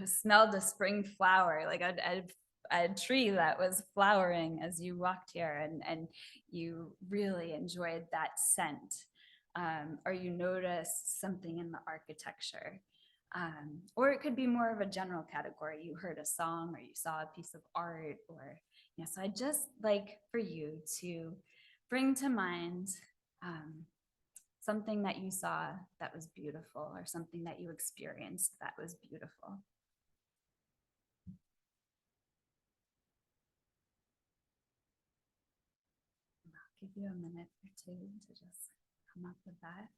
smelled a spring flower, like a tree that was flowering as you walked here, and you really enjoyed that scent. Or you noticed something in the architecture. Or it could be more of a general category. You heard a song, or you saw a piece of art, or, so I'd just like for you to bring to mind something that you saw that was beautiful, or something that you experienced that was beautiful. I'll give you a minute or two to just come up with that.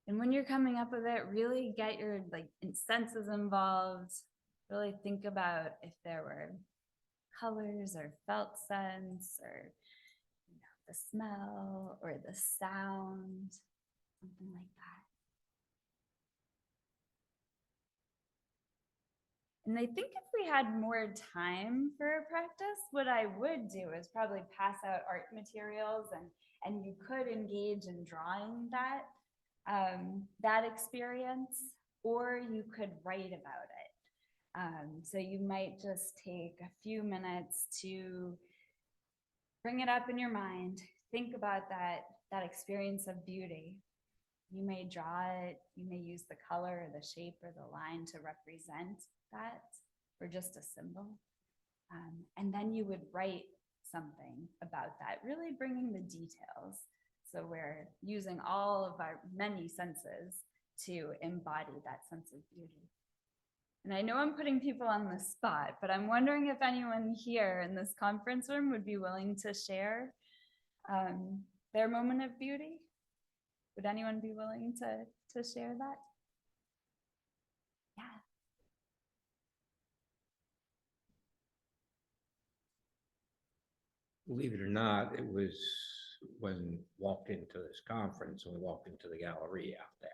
And when you're coming up with it, really get your senses involved. Really think about if there were colors or felt sense, or the smell or the sound, something like that. And I think if we had more time for a practice, what I would do is probably pass out art materials, and you could engage in drawing that experience, or you could write about it. So you might just take a few minutes to bring it up in your mind, think about that experience of beauty. You may draw it, you may use the color or the shape or the line to represent that, or just a symbol. And then you would write something about that, really bringing the details. So we're using all of our many senses to embody that sense of beauty. And I know I'm putting people on the spot, but I'm wondering if anyone here in this conference room would be willing to share their moment of beauty. Would anyone be willing to share that? Yeah. Believe it or not, it was when walked into this conference and we walked into the gallery out there.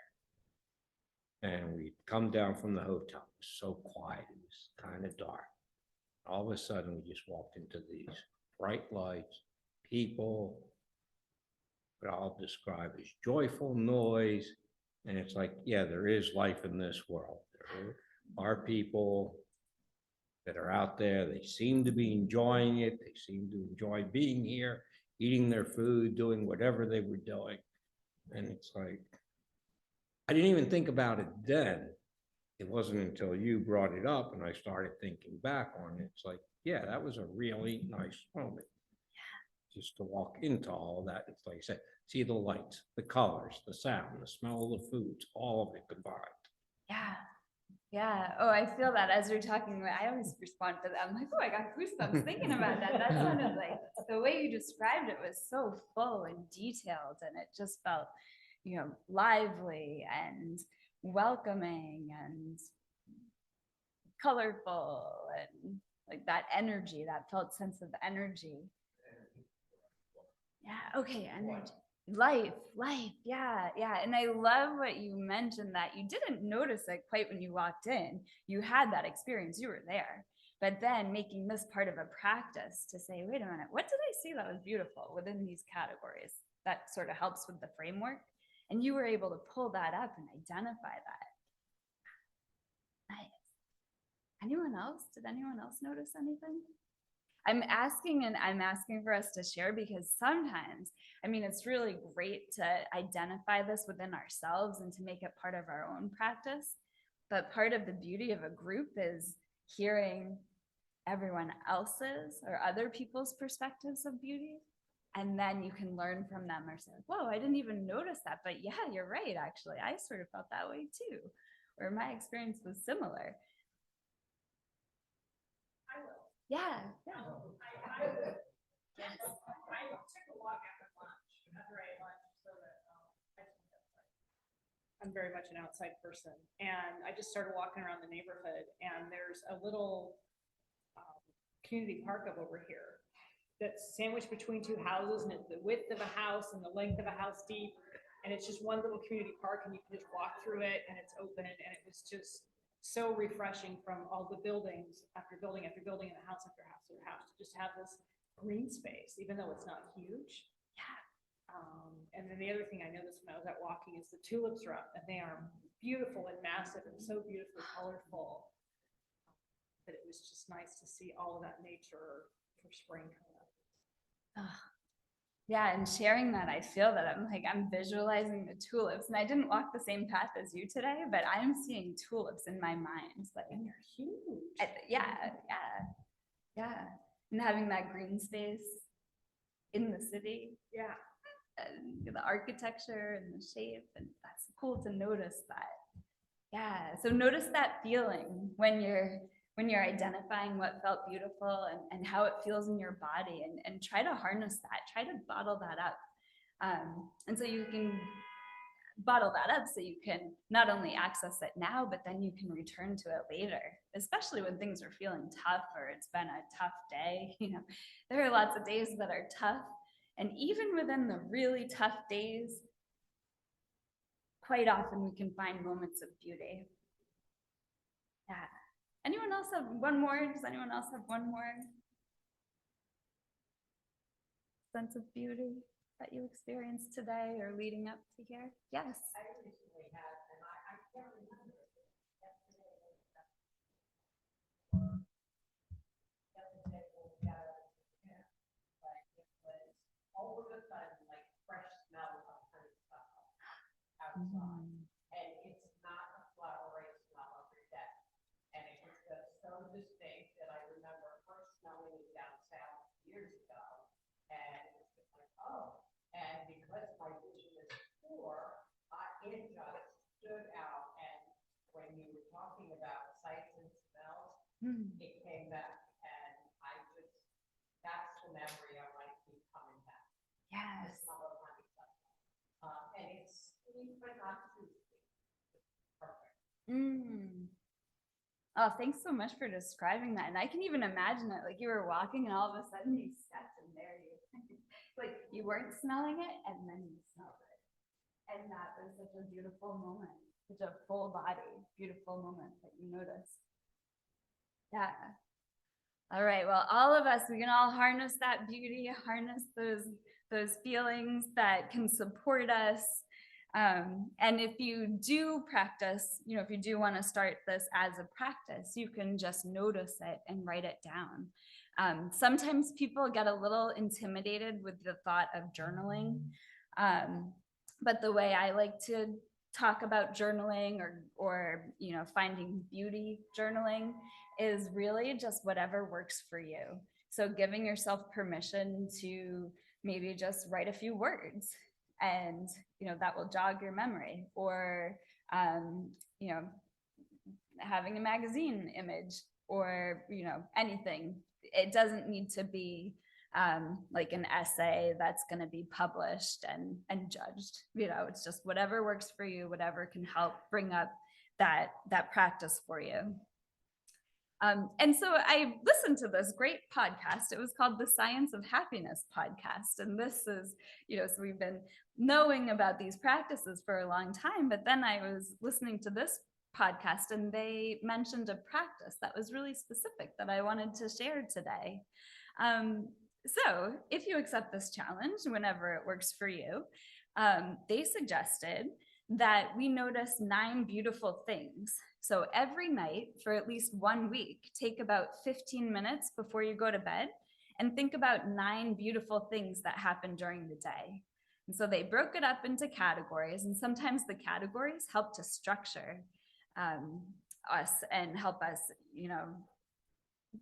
And we'd come down from the hotel, it was so quiet, it was kind of dark. All of a sudden, we just walked into these bright lights, people, what I'll describe as joyful noise. And it's like, yeah, there is life in this world. There are people that are out there. They seem to be enjoying it. They seem to enjoy being here, eating their food, doing whatever they were doing. And it's like, I didn't even think about it then. It wasn't until you brought it up and I started thinking back on it. It's like, yeah, that was a really nice moment. Just to walk into all of that. It's like I said, see the lights, the colors, the sound, the smell of the foods, all of it combined. Yeah. Yeah. Oh, I feel that as you're talking, I always respond to that. I'm like, oh, I got goosebumps thinking about that. That sounded like the way you described it was so full and detailed, and it just felt, lively and welcoming and colorful and like that energy, that felt sense of energy. Yeah. Okay. Energy. Life. Yeah. And I love what you mentioned, that you didn't notice it quite when you walked in. You had that experience, you were there. But then making this part of a practice to say, wait a minute, what did I see that was beautiful within these categories? That sort of helps with the framework. And you were able to pull that up and identify that. Nice. Anyone else? Did anyone else notice anything? I'm asking for us to share, because sometimes, it's really great to identify this within ourselves and to make it part of our own practice. But part of the beauty of a group is hearing everyone else's or other people's perspectives of beauty. And then you can learn from them or say, whoa, I didn't even notice that. But yeah, you're right. Actually, I sort of felt that way too, or my experience was similar. Yeah. I would. Yes. I took a walk after lunch, after I ate lunch, so that I'm very much an outside person, and I just started walking around the neighborhood, and there's a little community park up over here that's sandwiched between two houses, and it's the width of a house and the length of a house deep, and it's just one little community park, and you can just walk through it, and it's open, and it was just so refreshing from all the buildings after building after building and house after house after house to just have this green space, even though it's not huge. Yeah. And then the other thing I noticed when I was out walking is the tulips are up, and they are beautiful and massive and so beautifully colorful that it was just nice to see all of that nature for spring coming up. Oh. Yeah, and sharing that, I feel that I'm visualizing the tulips, and I didn't walk the same path as you today, but I'm seeing tulips in my mind. Like, And they're huge. yeah, and having that green space in the city, Yeah. and the architecture and the shape, and that's cool to notice that. Yeah, so notice that feeling when you're identifying what felt beautiful and how it feels in your body, and try to harness that, try to bottle that up. And so you can bottle that up so you can not only access it now, but then you can return to it later, especially when things are feeling tough or it's been a tough day. There are lots of days that are tough. And even within the really tough days, quite often we can find moments of beauty. Yeah. Anyone else have one more? Does anyone else have one more sense of beauty that you experienced today or leading up to here? Yes. I recently had, and I can't remember yesterday. Yesterday when we got out of the camp, like it was all of a sudden like fresh smell of honey stuff outside. And it's not a flowery smell every day. And it was just so distinct that I remember first stood out, and when you were talking about sights and smells, Mm. it came back, and that's the memory I want to keep coming back. The Yes. smell of honeysuckle. And it's sweet, but not too sweet. Perfect. Mm. Oh, thanks so much for describing that. And I can even imagine it, like you were walking and all of a sudden you stepped and there you, like you weren't smelling it and then you smelled it. And that was such a beautiful moment, such a full body, beautiful moment that you noticed. Yeah. All right. Well, all of us, we can all harness that beauty, harness those feelings that can support us. And if you do practice, if you do want to start this as a practice, you can just notice it and write it down. Sometimes people get a little intimidated with the thought of journaling. But the way I like to talk about journaling or finding beauty journaling is really just whatever works for you. So giving yourself permission to maybe just write a few words, and that will jog your memory, or having a magazine image, or anything. It doesn't need to be like an essay that's going to be published and judged. It's just whatever works for you, whatever can help bring up that practice for you. And so I listened to this great podcast. It was called the Science of Happiness podcast. And this is, so we've been knowing about these practices for a long time, but then I was listening to this podcast and they mentioned a practice that was really specific that I wanted to share today. So if you accept this challenge, whenever it works for you, they suggested that we notice 9 beautiful things. So every night for at least 1 week, take about 15 minutes before you go to bed and think about 9 beautiful things that happen during the day. And so they broke it up into categories, and sometimes the categories help to structure us and help us,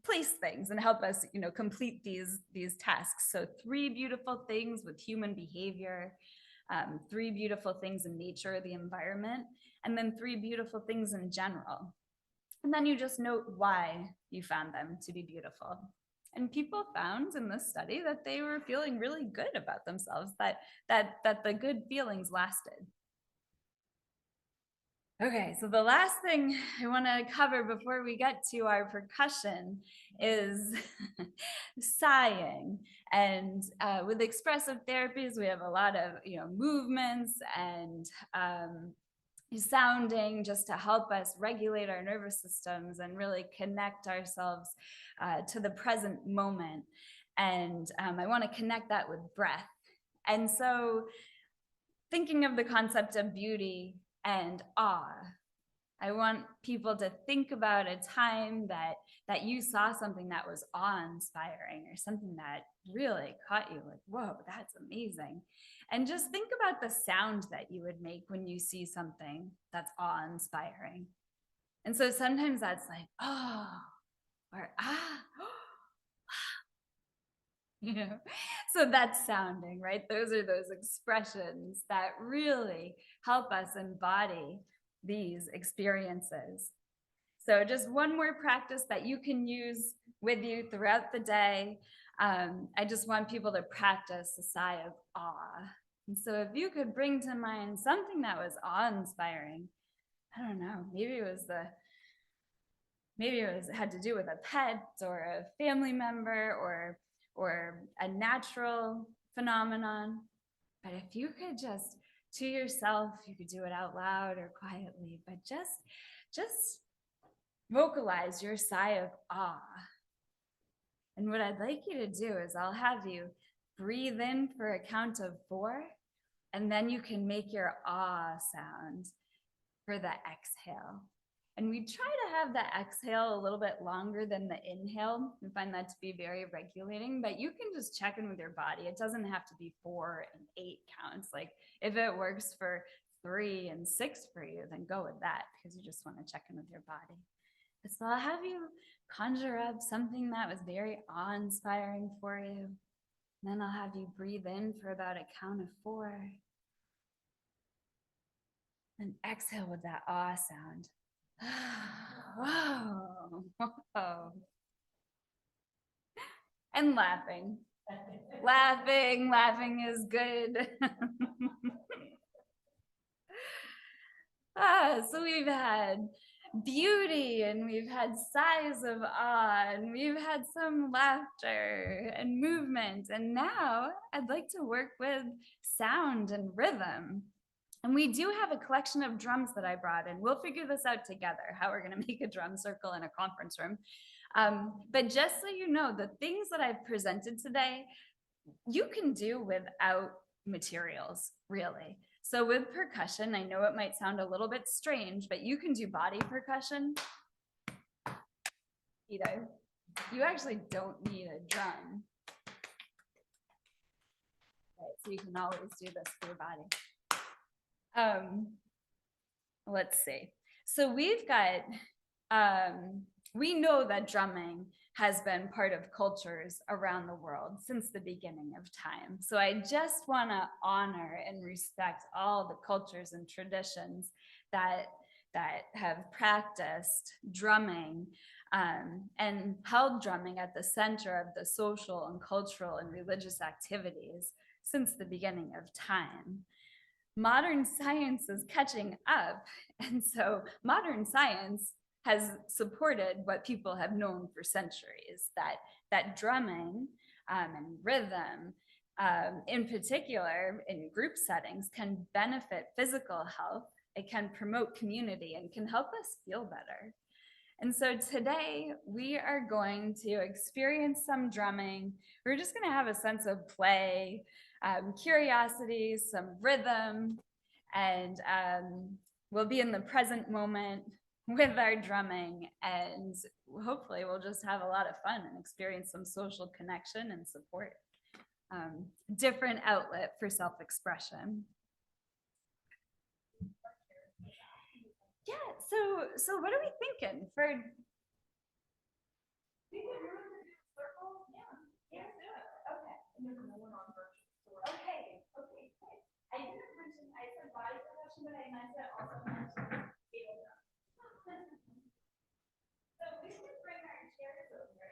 place things and help us, complete these tasks. So 3 beautiful things with human behavior, 3 beautiful things in nature, the environment, and then 3 beautiful things in general. And then you just note why you found them to be beautiful. And people found in this study that they were feeling really good about themselves, that the good feelings lasted. Okay, so the last thing I want to cover before we get to our percussion is sighing. And with expressive therapies, we have a lot of movements and sounding just to help us regulate our nervous systems and really connect ourselves to the present moment. And I want to connect that with breath. And so thinking of the concept of beauty and awe, I want people to think about a time that you saw something that was awe-inspiring or something that really caught you, like, whoa, that's amazing. And just think about the sound that you would make when you see something that's awe-inspiring. And so sometimes that's like, oh, or ah, so that's sounding, right? Those are those expressions that really help us embody these experiences. So just one more practice that you can use with you throughout the day. I just want people to practice a sigh of awe. And so if you could bring to mind something that was awe-inspiring, I don't know, maybe it had to do with a pet or a family member or a natural phenomenon. But if you could just to yourself, you could do it out loud or quietly, but just vocalize your sigh of awe. And what I'd like you to do is I'll have you breathe in for a count of 4, and then you can make your ah sound for the exhale. And we try to have the exhale a little bit longer than the inhale. We find that to be very regulating, but you can just check in with your body. It doesn't have to be 4 and 8 counts. Like if it works for 3 and 6 for you, then go with that because you just want to check in with your body. So I'll have you conjure up something that was very awe-inspiring for you. Then I'll have you breathe in for about a count of 4. And exhale with that ah sound. Whoa. Whoa. And laughing. Laughing is good. So we've had beauty and we've had sighs of awe and we've had some laughter and movement. And now I'd like to work with sound and rhythm. And we do have a collection of drums that I brought in. We'll figure this out together, how we're gonna make a drum circle in a conference room. But just so you know, the things that I've presented today, you can do without materials, really. So with percussion, I know it might sound a little bit strange, but you can do body percussion. You know, you actually don't need a drum. Right, so you can always do this with your body. Let's see. So we've got, we know that drumming has been part of cultures around the world since the beginning of time. So I just want to honor and respect all the cultures and traditions that have practiced drumming and held drumming at the center of the social and cultural and religious activities since the beginning of time. Modern science is catching up, and so modern science has supported what people have known for centuries, that drumming and rhythm, in particular in group settings, can benefit physical health, it can promote community, and can help us feel better. And so today we are going to experience some drumming. We're just gonna have a sense of play, curiosity, some rhythm, and we'll be in the present moment with our drumming, and hopefully we'll just have a lot of fun and experience some social connection and support. Different outlet for self-expression. Yeah, so what are we thinking for? Okay, great. I didn't mention, I said body percussion, but I meant to also mention table drum. So we should bring our chairs over.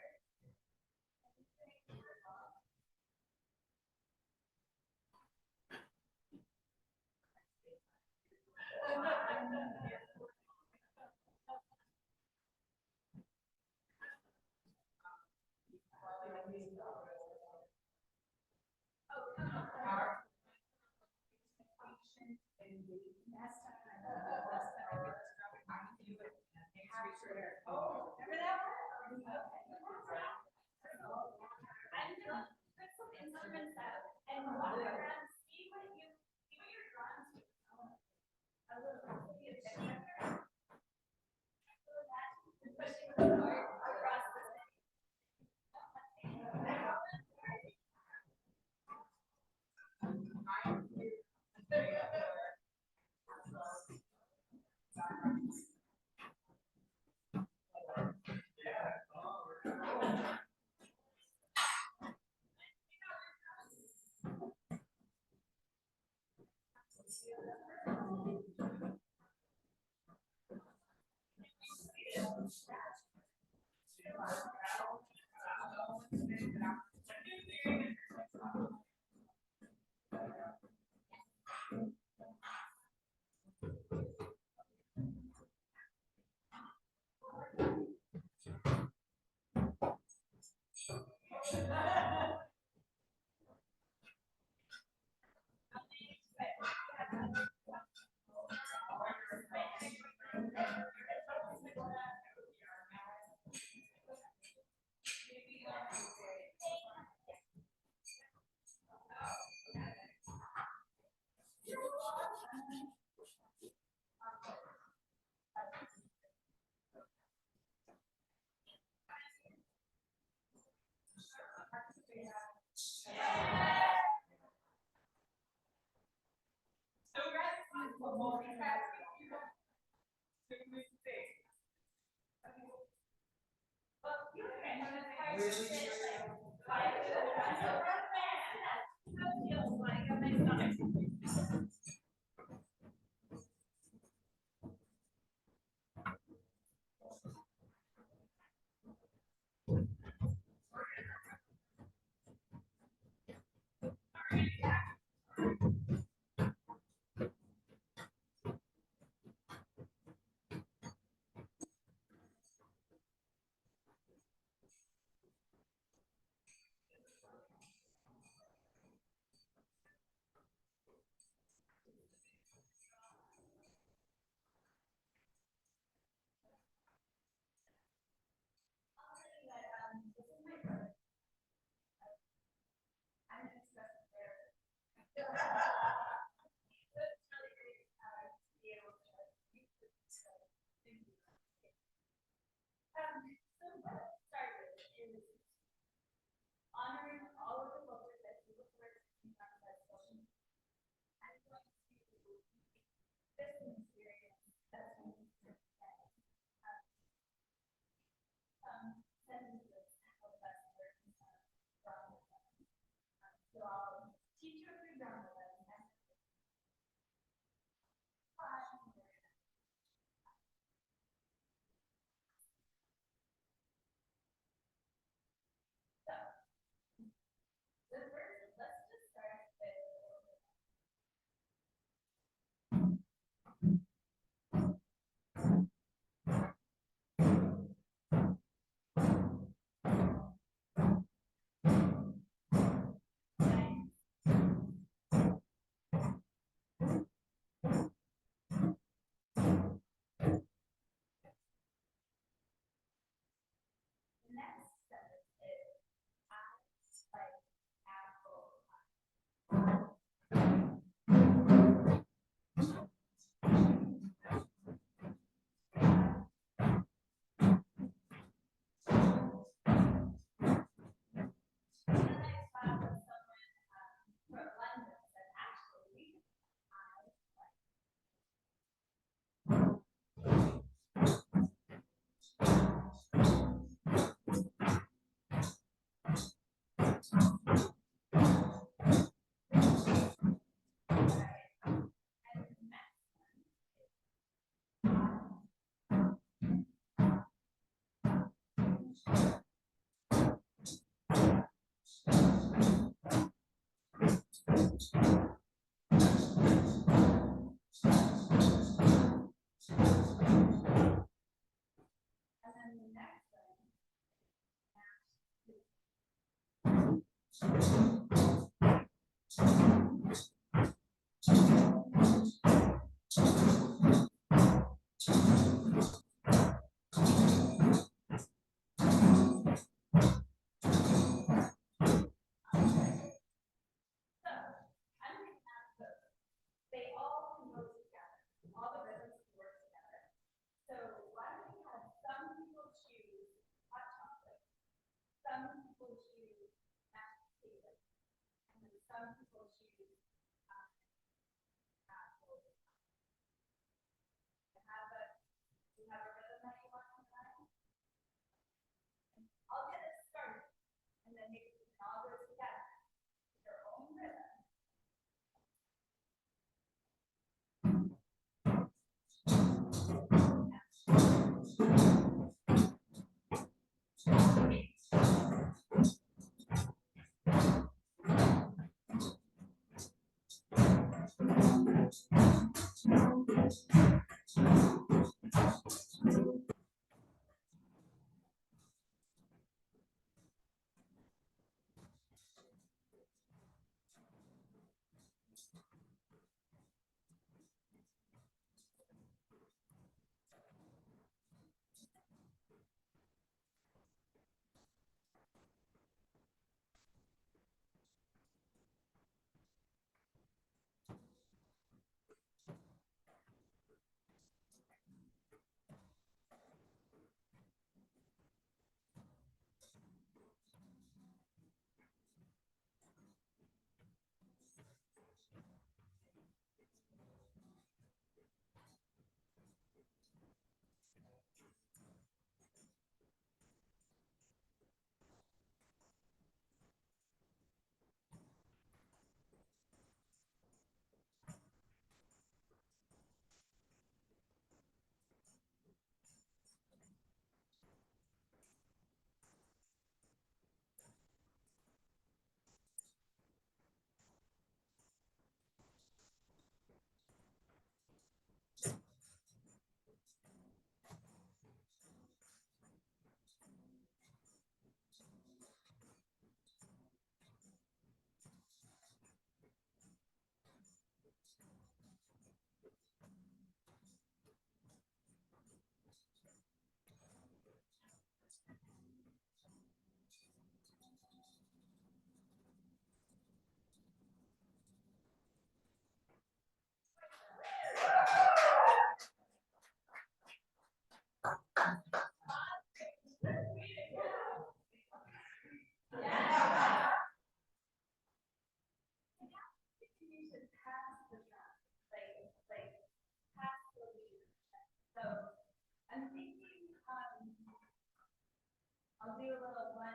I'll do a little 1,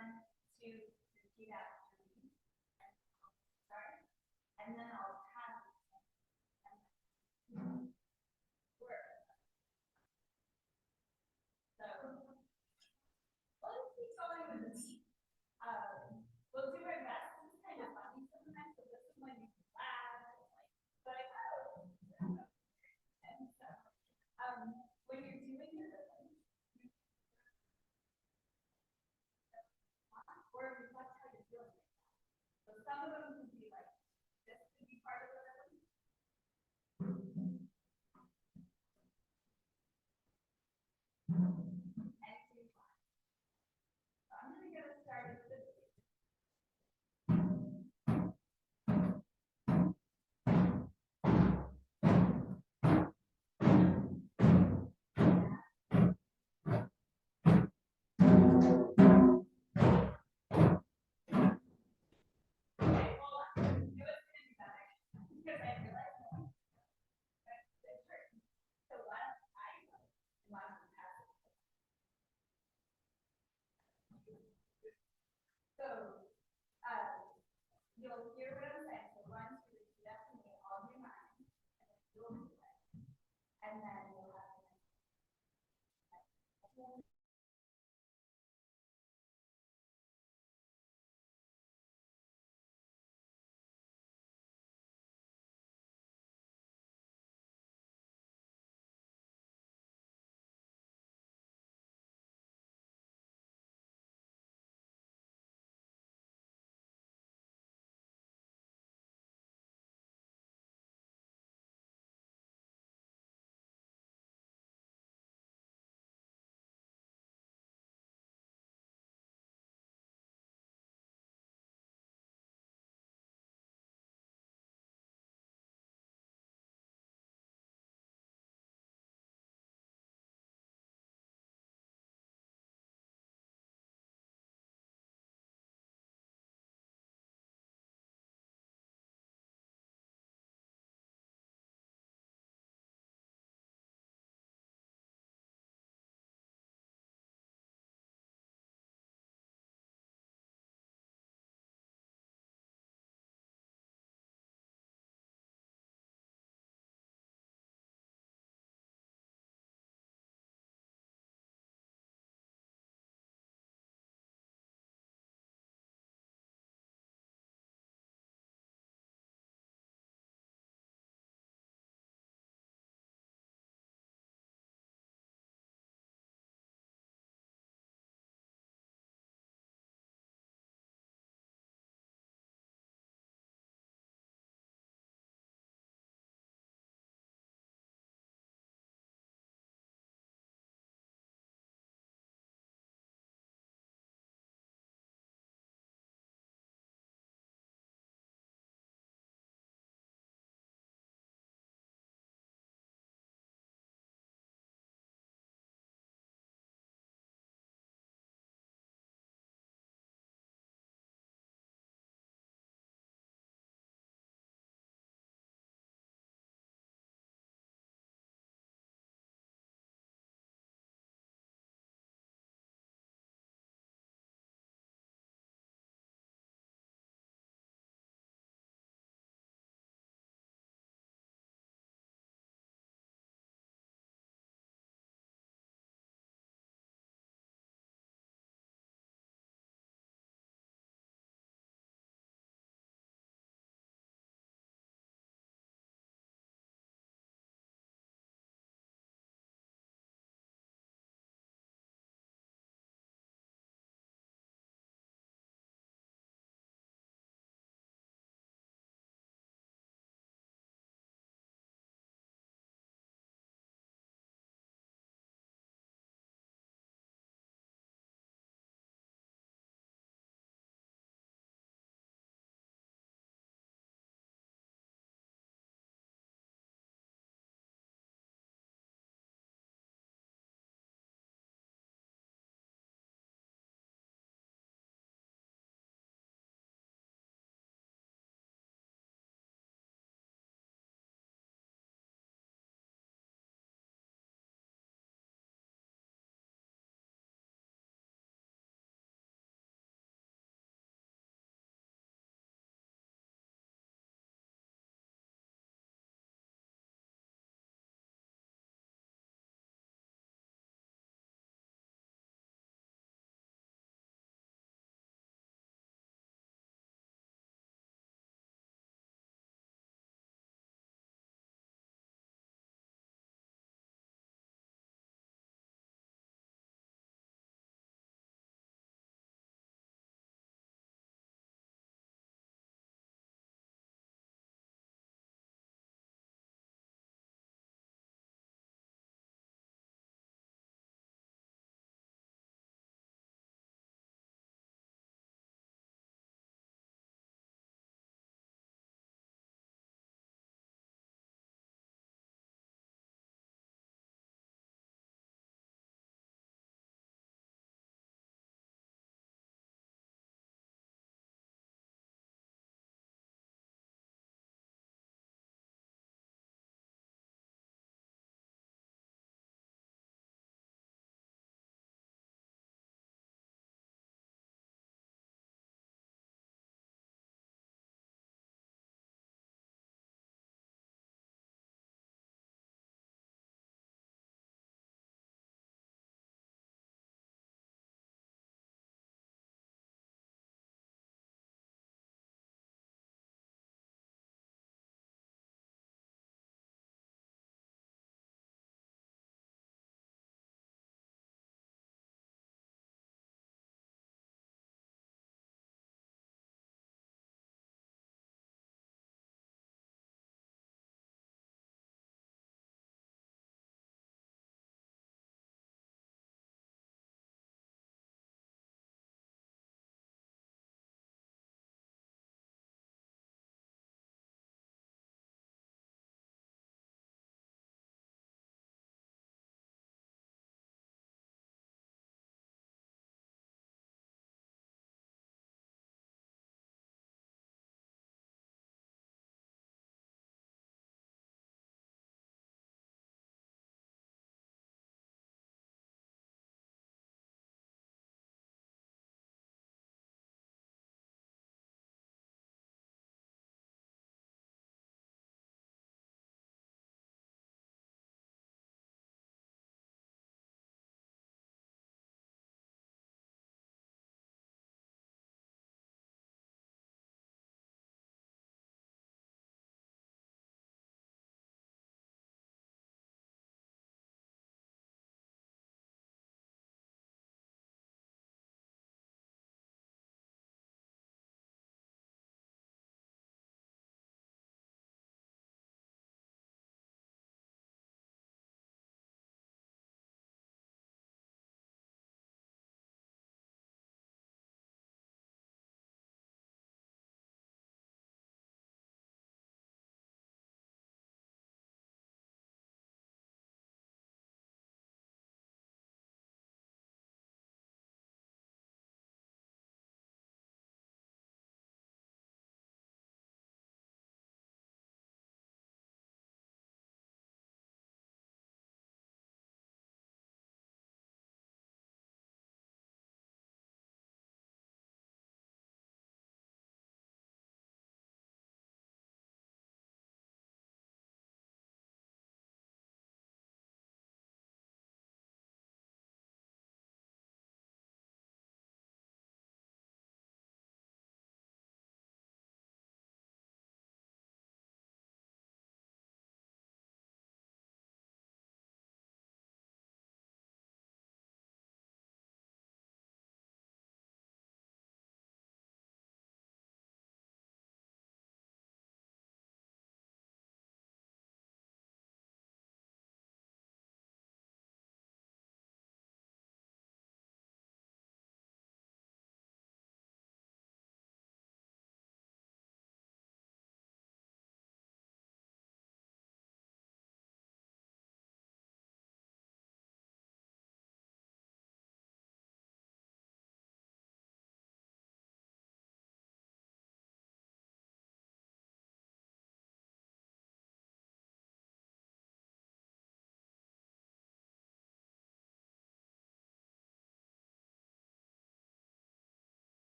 2, repeat after me. Start. And then I'll pass. So, let's keep going with this. We'll do our best. It's kind of funny sometimes, but this is when you can laugh. Like, and so, when you're doing your rhythm, or reflect how you're feeling. So some of them could be like, this could be part of the rhythm. So I'm gonna get us started with this. Okay, hold on.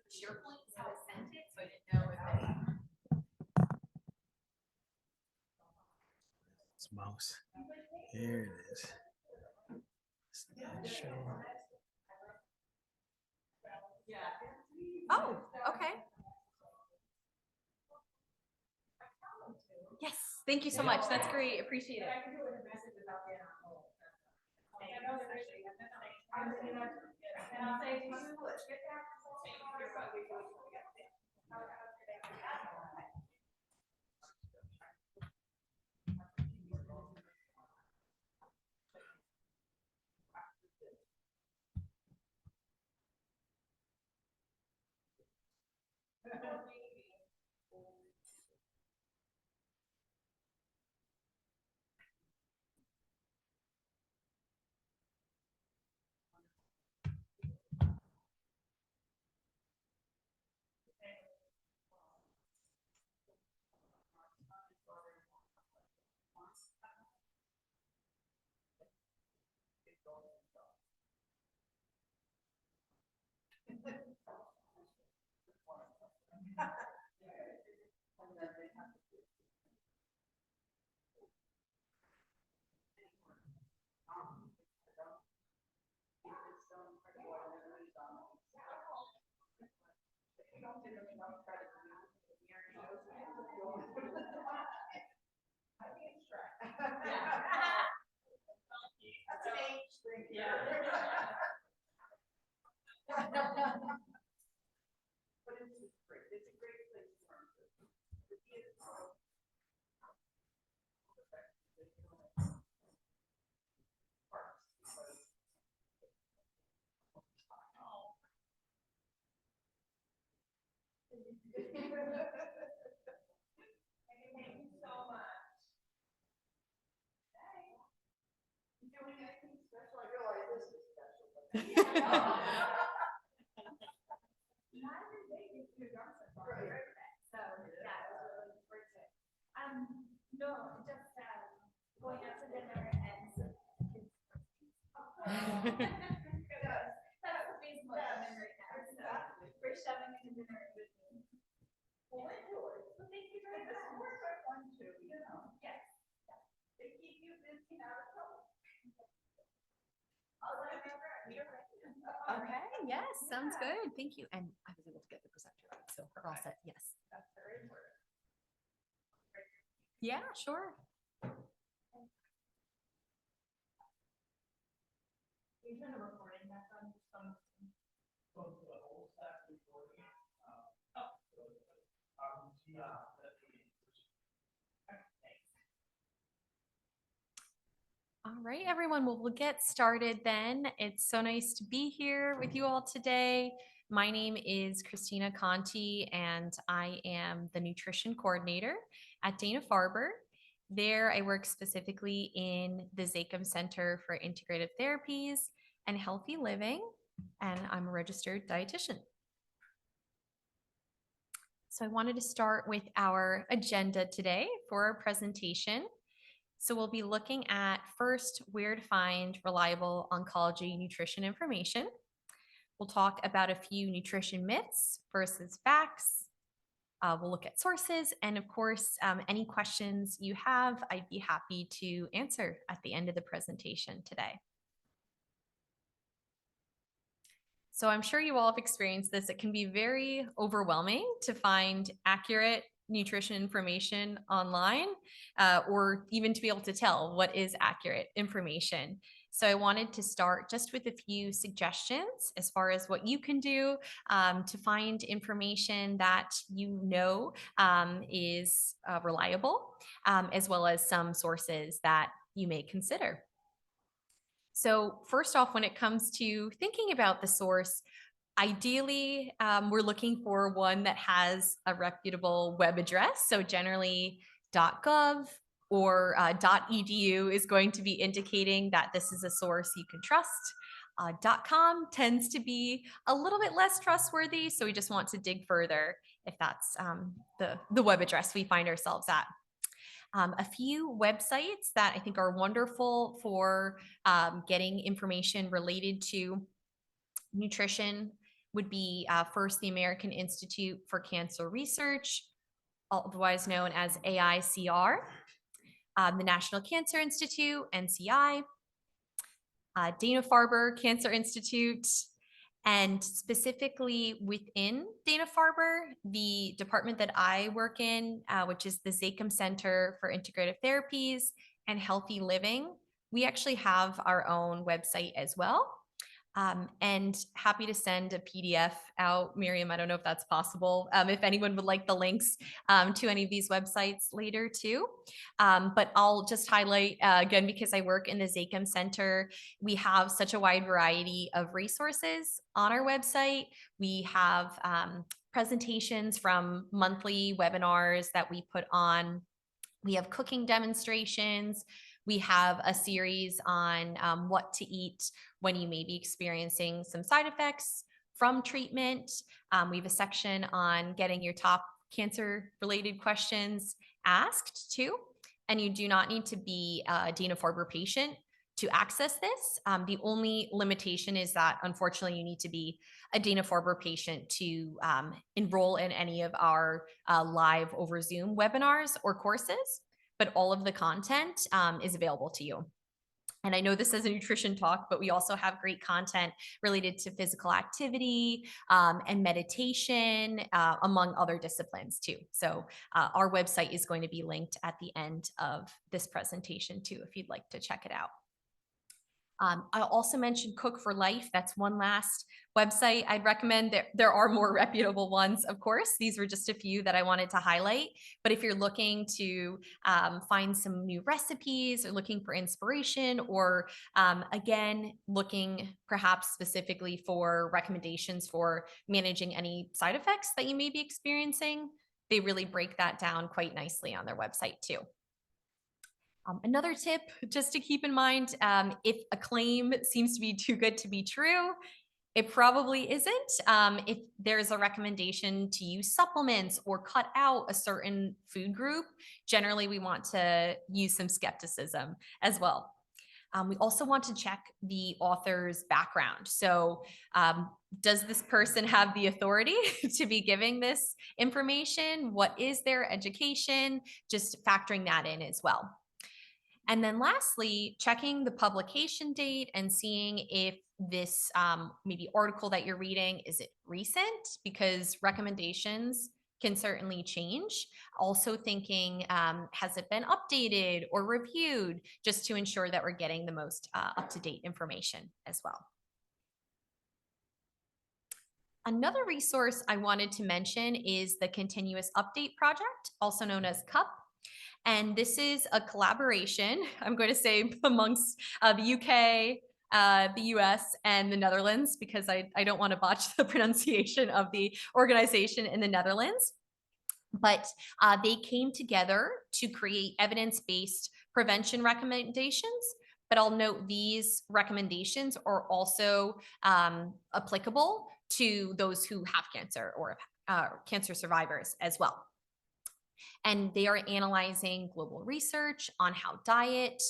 SharePoint is how I sent it, so I didn't know if it. It's mouse. Here it is. Slideshow. Oh, okay. Yes, thank you so much. That's great. Appreciate it. No, just going out to dinner and. That's the Facebook I'm in right now, so we're shoving in dinner with me. Well, thank you very much. Yes. They keep you busy out of trouble. Okay, yes, sounds good. Thank you. And I was able to get the presenter out, so we're all set. Yes. That's very important. Yeah, sure. You turn the recording back on. All right, everyone. Well, we'll get started then. It's so nice to be here with you all today. My name is Christina Conti, and I am the nutrition coordinator at Dana-Farber. There, I work specifically in the Zakim Center for Integrative Therapies and Healthy Living, and I'm a registered dietitian. So I wanted to start with our agenda today for our presentation. So we'll be looking at first where to find reliable oncology nutrition information. We'll talk about a few nutrition myths versus facts. We'll look at sources, and of course, any questions you have, I'd be happy to answer at the end of the presentation today. So I'm sure you all have experienced this. It can be very overwhelming to find accurate nutrition information online, or even to be able to tell what is accurate information. So I wanted to start just with a few suggestions as far as what you can do to find information that you know is reliable, as well as some sources that you may consider. So first off, when it comes to thinking about the source, ideally, we're looking for one that has a reputable web address. So generally .gov or .edu is going to be indicating that this is a source you can trust. .com tends to be a little bit less trustworthy, so we just want to dig further if that's the web address we find ourselves at. A few websites that I think are wonderful for getting information related to nutrition would be first the American Institute for Cancer Research, otherwise known as AICR, the National Cancer Institute, NCI, Dana-Farber Cancer Institute, and specifically within Dana-Farber, the department that I work in, which is the Zakim Center for Integrative Therapies and Healthy Living, we actually have our own website as well. And happy to send a PDF out. Miriam, I don't know if that's possible. If anyone would like the links to any of these websites later too. But I'll just highlight again, because I work in the Zakim Center, we have such a wide variety of resources on our website. We have presentations from monthly webinars that we put on. We have cooking demonstrations. We have a series on what to eat when you may be experiencing some side effects from treatment. We have a section on getting your top cancer-related questions asked too. And you do not need to be a Dana-Farber patient to access this. The only limitation is that unfortunately you need to be a Dana-Farber patient to enroll in any of our live over Zoom webinars or courses, but all of the content is available to you. And I know this is a nutrition talk, but we also have great content related to physical activity and meditation, among other disciplines too. So our website is going to be linked at the end of this presentation too, if you'd like to check it out. I also mentioned Cook for Life. That's one last website I'd recommend. There are more reputable ones, of course. These were just a few that I wanted to highlight. But if you're looking to find some new recipes or looking for inspiration, or again, looking perhaps specifically for recommendations for managing any side effects that you may be experiencing, they really break that down quite nicely on their website too. Another tip just to keep in mind, if a claim seems to be too good to be true, it probably isn't. If there's a recommendation to use supplements or cut out a certain food group, generally we want to use some skepticism as well. We also want to check the author's background. So does this person have the authority to be giving this information? What is their education? Just factoring that in as well. And then lastly, checking the publication date and seeing if this maybe article that you're reading, is it recent? Because recommendations can certainly change. Also thinking, has it been updated or reviewed, just to ensure that we're getting the most up-to-date information as well. Another resource I wanted to mention is the Continuous Update Project, also known as CUP. And this is a collaboration, I'm going to say, amongst the UK, the US, and the Netherlands, because I don't want to botch the pronunciation of the organization in the Netherlands. But they came together to create evidence-based prevention recommendations. But I'll note these recommendations are also applicable to those who have cancer or cancer survivors as well. And they are analyzing global research on how diet,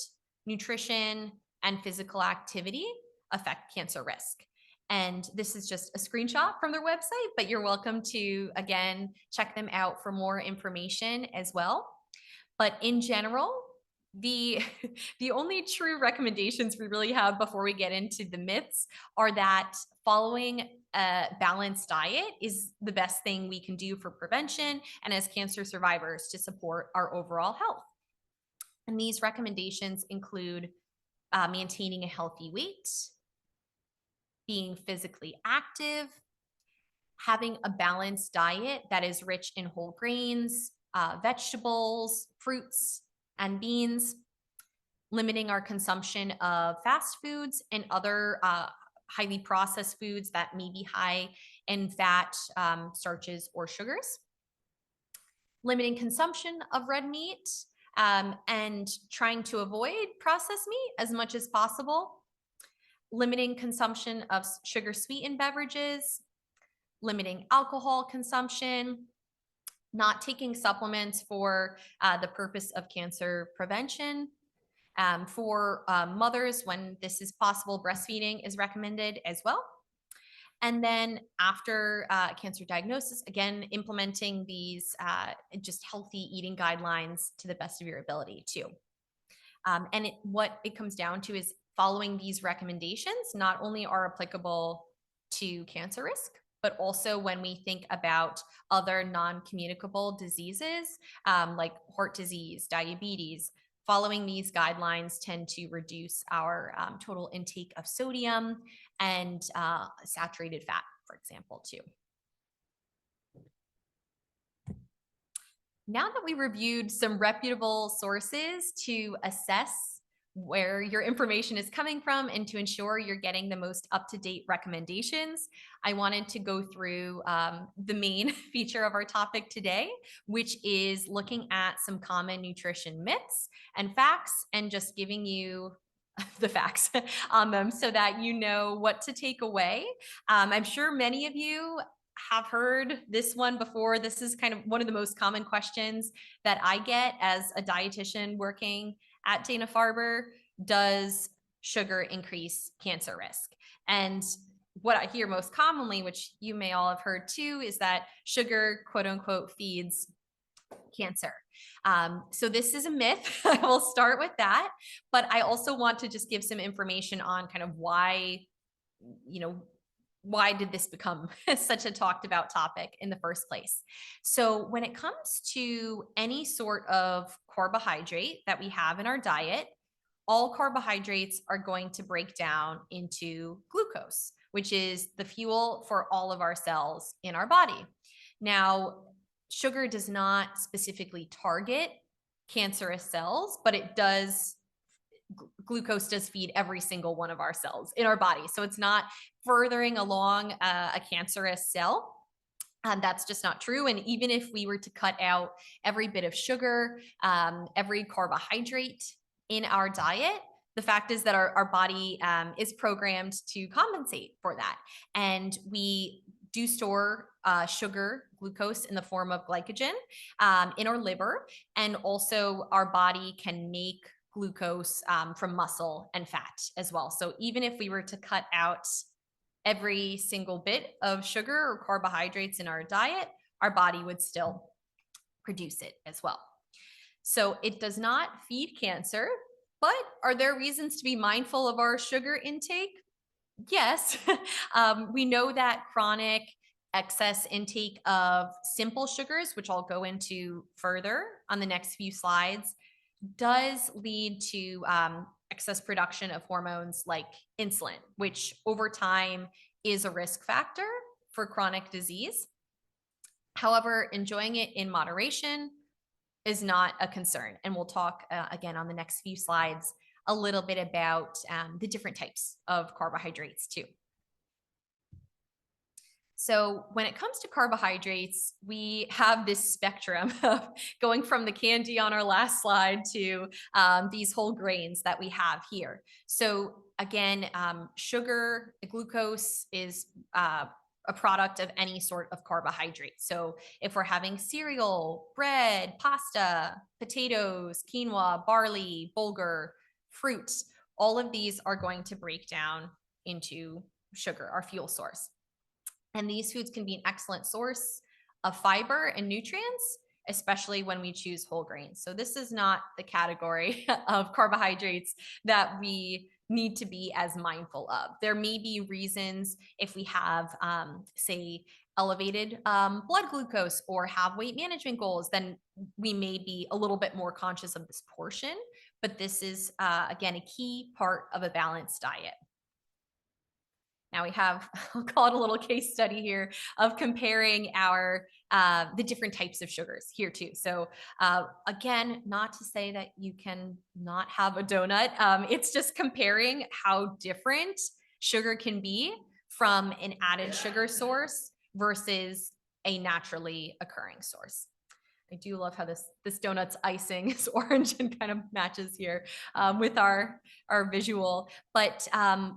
nutrition, and physical activity affect cancer risk. And this is just a screenshot from their website, but you're welcome to, again, check them out for more information as well. But in general, the only true recommendations we really have before we get into the myths are that following a balanced diet is the best thing we can do for prevention and as cancer survivors to support our overall health. And these recommendations include maintaining a healthy weight, being physically active, having a balanced diet that is rich in whole grains, vegetables, fruits, and beans, limiting our consumption of fast foods and other highly processed foods that may be high in fat, starches, or sugars, limiting consumption of red meat, and trying to avoid processed meat as much as possible, limiting consumption of sugar sweetened beverages, limiting alcohol consumption, not taking supplements for the purpose of cancer prevention. For mothers, when this is possible, breastfeeding is recommended as well. And then after cancer diagnosis, again, implementing these just healthy eating guidelines to the best of your ability too. And what it comes down to is following these recommendations not only are applicable to cancer risk, but also when we think about other non-communicable diseases like heart disease, diabetes, following these guidelines tend to reduce our total intake of sodium and saturated fat, for example, too. Now that we reviewed some reputable sources to assess where your information is coming from and to ensure you're getting the most up-to-date recommendations, I wanted to go through the main feature of our topic today, which is looking at some common nutrition myths and facts and just giving you the facts on them so that you know what to take away. I'm sure many of you have heard this one before. This is kind of one of the most common questions that I get as a dietitian working at Dana-Farber. Does sugar increase cancer risk? And what I hear most commonly, which you may all have heard too, is that sugar, quote unquote, feeds cancer. So this is a myth. I will start with that, but I also want to just give some information on kind of why, why did this become such a talked about topic in the first place? So when it comes to any sort of carbohydrate that we have in our diet, all carbohydrates are going to break down into glucose, which is the fuel for all of our cells in our body. Now, sugar does not specifically target cancerous cells, but it does. Glucose does feed every single one of our cells in our body. So it's not furthering along a cancerous cell. That's just not true. And even if we were to cut out every bit of sugar, every carbohydrate in our diet, the fact is that our body is programmed to compensate for that. And we do store sugar, glucose in the form of glycogen in our liver. And also our body can make glucose from muscle and fat as well. So even if we were to cut out every single bit of sugar or carbohydrates in our diet, our body would still produce it as well. So it does not feed cancer, but are there reasons to be mindful of our sugar intake? Yes. We know that chronic excess intake of simple sugars, which I'll go into further on the next few slides, does lead to excess production of hormones like insulin, which over time is a risk factor for chronic disease. However, enjoying it in moderation is not a concern. And we'll talk again on the next few slides a little bit about the different types of carbohydrates too. So when it comes to carbohydrates, we have this spectrum of going from the candy on our last slide to these whole grains that we have here. So again, sugar, glucose is a product of any sort of carbohydrate. So if we're having cereal, bread, pasta, potatoes, quinoa, barley, bulgur, fruits, all of these are going to break down into sugar, our fuel source. And these foods can be an excellent source of fiber and nutrients, especially when we choose whole grains. So this is not the category of carbohydrates that we need to be as mindful of. There may be reasons if we have, say, elevated blood glucose or have weight management goals, then we may be a little bit more conscious of this portion. But this is, again, a key part of a balanced diet. Now we have, I'll call it a little case study here of comparing our the different types of sugars here too. So again, not to say that you can not have a donut. It's just comparing how different sugar can be from an added sugar source versus a naturally occurring source. I do love how this donut's icing is orange and kind of matches here with our visual. But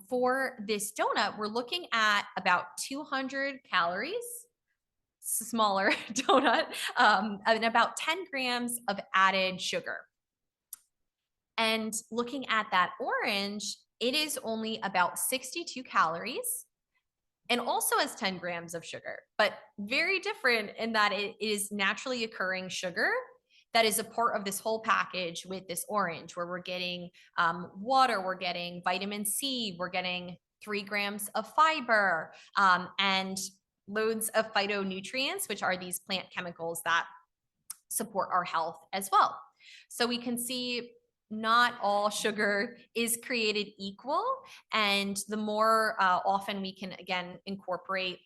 for this donut, we're looking at about 200 calories, smaller donut, and about 10 grams of added sugar. And looking at that orange, it is only about 62 calories and also has 10 grams of sugar, but very different in that it is naturally occurring sugar that is a part of this whole package with this orange, where we're getting water, we're getting vitamin C, we're getting 3 grams of fiber, and loads of phytonutrients, which are these plant chemicals that support our health as well. So we can see not all sugar is created equal, and the more often we can again incorporate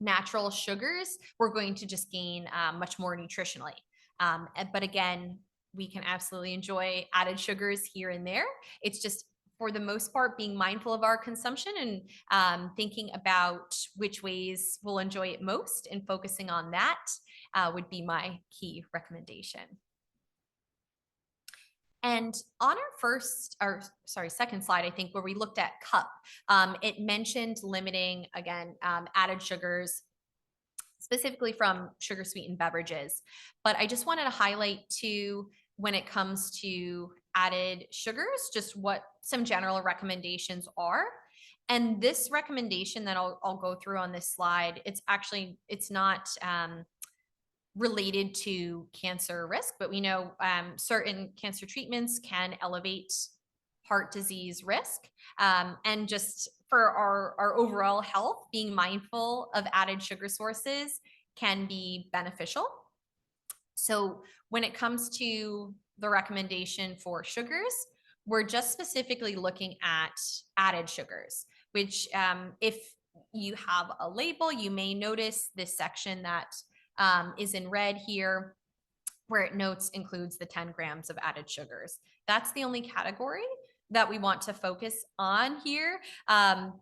natural sugars, we're going to just gain much more nutritionally. But again, we can absolutely enjoy added sugars here and there. It's just, for the most part, being mindful of our consumption and thinking about which ways we'll enjoy it most, and focusing on that would be my key recommendation. And on our second slide, I think, where we looked at cup, it mentioned limiting, again, added sugars, specifically from sugar sweetened beverages. But I just wanted to highlight too, when it comes to added sugars, just what some general recommendations are. And this recommendation that I'll go through on this slide, it's not related to cancer risk, but we know certain cancer treatments can elevate heart disease risk. And just for our overall health, being mindful of added sugar sources can be beneficial. So when it comes to the recommendation for sugars, we're just specifically looking at added sugars, which if you have a label, you may notice this section that is in red here, where it notes includes the 10 grams of added sugars. That's the only category that we want to focus on here,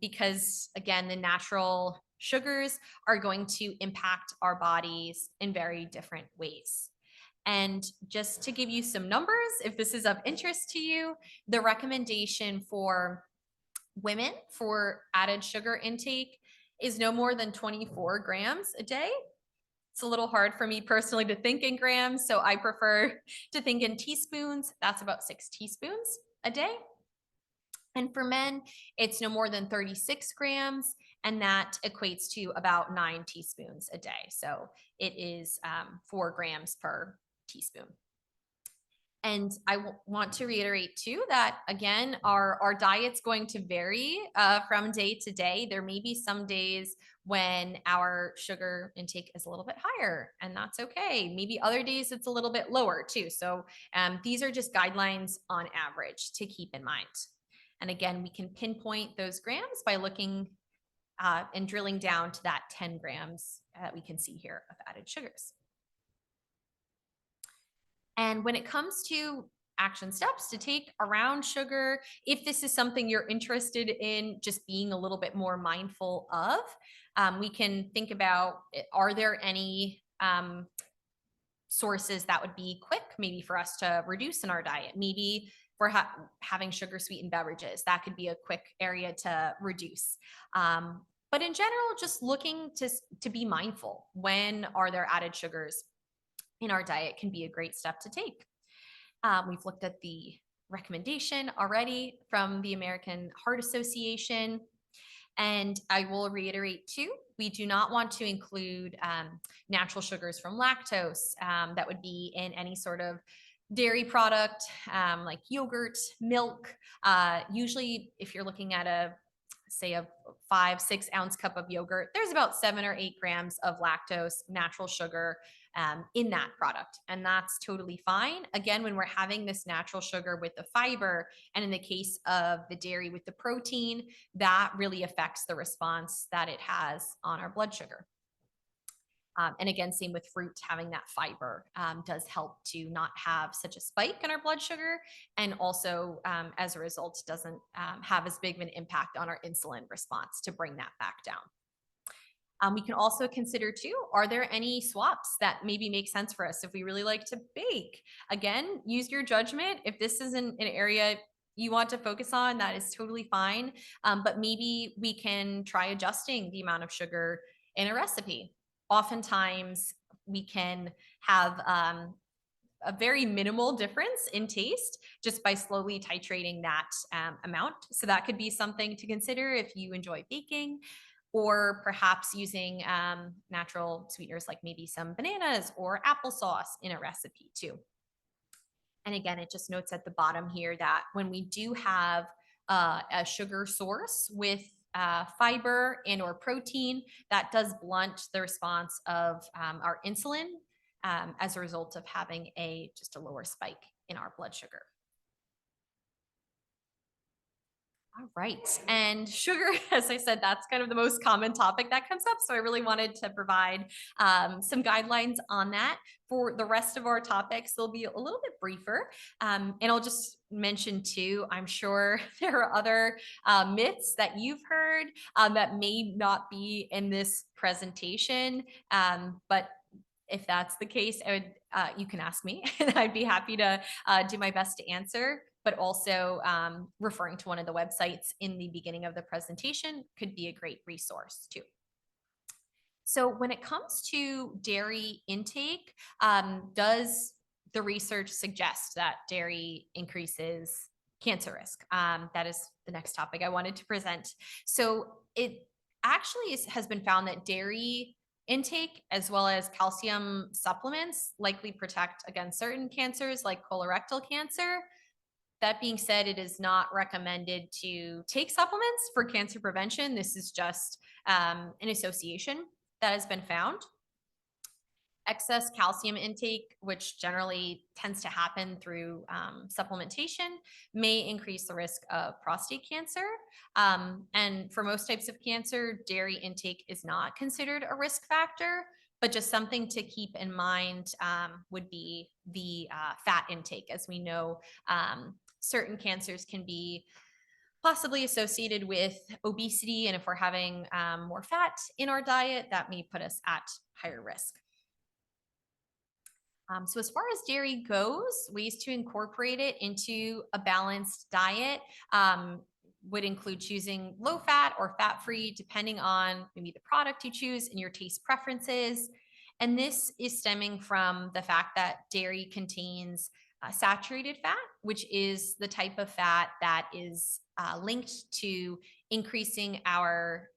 because again, the natural sugars are going to impact our bodies in very different ways. And just to give you some numbers, if this is of interest to you, the recommendation for women for added sugar intake is no more than 24 grams a day. It's a little hard for me personally to think in grams, so I prefer to think in teaspoons. That's about 6 teaspoons a day. And for men, it's no more than 36 grams, and that equates to about 9 teaspoons a day. So it is 4 grams per teaspoon. And I want to reiterate too that, again, our diet's going to vary from day to day. There may be some days when our sugar intake is a little bit higher, and that's okay. Maybe other days it's a little bit lower too. So these are just guidelines on average to keep in mind. And again, we can pinpoint those grams by looking and drilling down to that 10 grams that we can see here of added sugars. And when it comes to action steps to take around sugar, if this is something you're interested in just being a little bit more mindful of, we can think about, are there any sources that would be quick maybe for us to reduce in our diet? Maybe we're having sugar sweetened beverages. That could be a quick area to reduce. But in general, just looking to be mindful. When are there added sugars in our diet can be a great step to take. We've looked at the recommendation already from the American Heart Association. And I will reiterate too, we do not want to include natural sugars from lactose that would be in any sort of dairy product like yogurt, milk. Usually if you're looking at say a 5-6 ounce cup of yogurt, there's about 7 or 8 grams of lactose, natural sugar in that product. And that's totally fine. Again, when we're having this natural sugar with the fiber, and in the case of the dairy with the protein, that really affects the response that it has on our blood sugar. And again, same with fruit, having that fiber does help to not have such a spike in our blood sugar. And also, as a result, doesn't have as big of an impact on our insulin response to bring that back down. We can also consider too, are there any swaps that maybe make sense for us if we really like to bake? Again, use your judgment. If this isn't an area you want to focus on, that is totally fine. But maybe we can try adjusting the amount of sugar in a recipe. Oftentimes we can have a very minimal difference in taste just by slowly titrating that amount. So that could be something to consider if you enjoy baking, or perhaps using natural sweeteners like maybe some bananas or applesauce in a recipe too. And again, it just notes at the bottom here that when we do have a sugar source with fiber and or protein, that does blunt the response of our insulin as a result of having just a lower spike in our blood sugar. All right, and sugar, as I said, that's kind of the most common topic that comes up. So I really wanted to provide some guidelines on that. For the rest of our topics, they'll be a little bit briefer. And I'll just mention too, I'm sure there are other myths that you've heard that may not be in this presentation, but if that's the case, you can ask me and I'd be happy to do my best to answer. But also referring to one of the websites in the beginning of the presentation could be a great resource too. So when it comes to dairy intake, does the research suggest that dairy increases cancer risk? That is the next topic I wanted to present. So it actually has been found that dairy intake as well as calcium supplements likely protect against certain cancers like colorectal cancer. That being said, it is not recommended to take supplements for cancer prevention. This is just an association that has been found. Excess calcium intake, which generally tends to happen through supplementation, may increase the risk of prostate cancer. And for most types of cancer, dairy intake is not considered a risk factor, but just something to keep in mind would be the fat intake. As we know, certain cancers can be possibly associated with obesity. And if we're having more fat in our diet, that may put us at higher risk. So as far as dairy goes, ways to incorporate it into a balanced diet would include choosing low fat or fat-free, depending on maybe the product you choose and your taste preferences. And this is stemming from the fact that dairy contains saturated fat, which is the type of fat that is linked to increasing our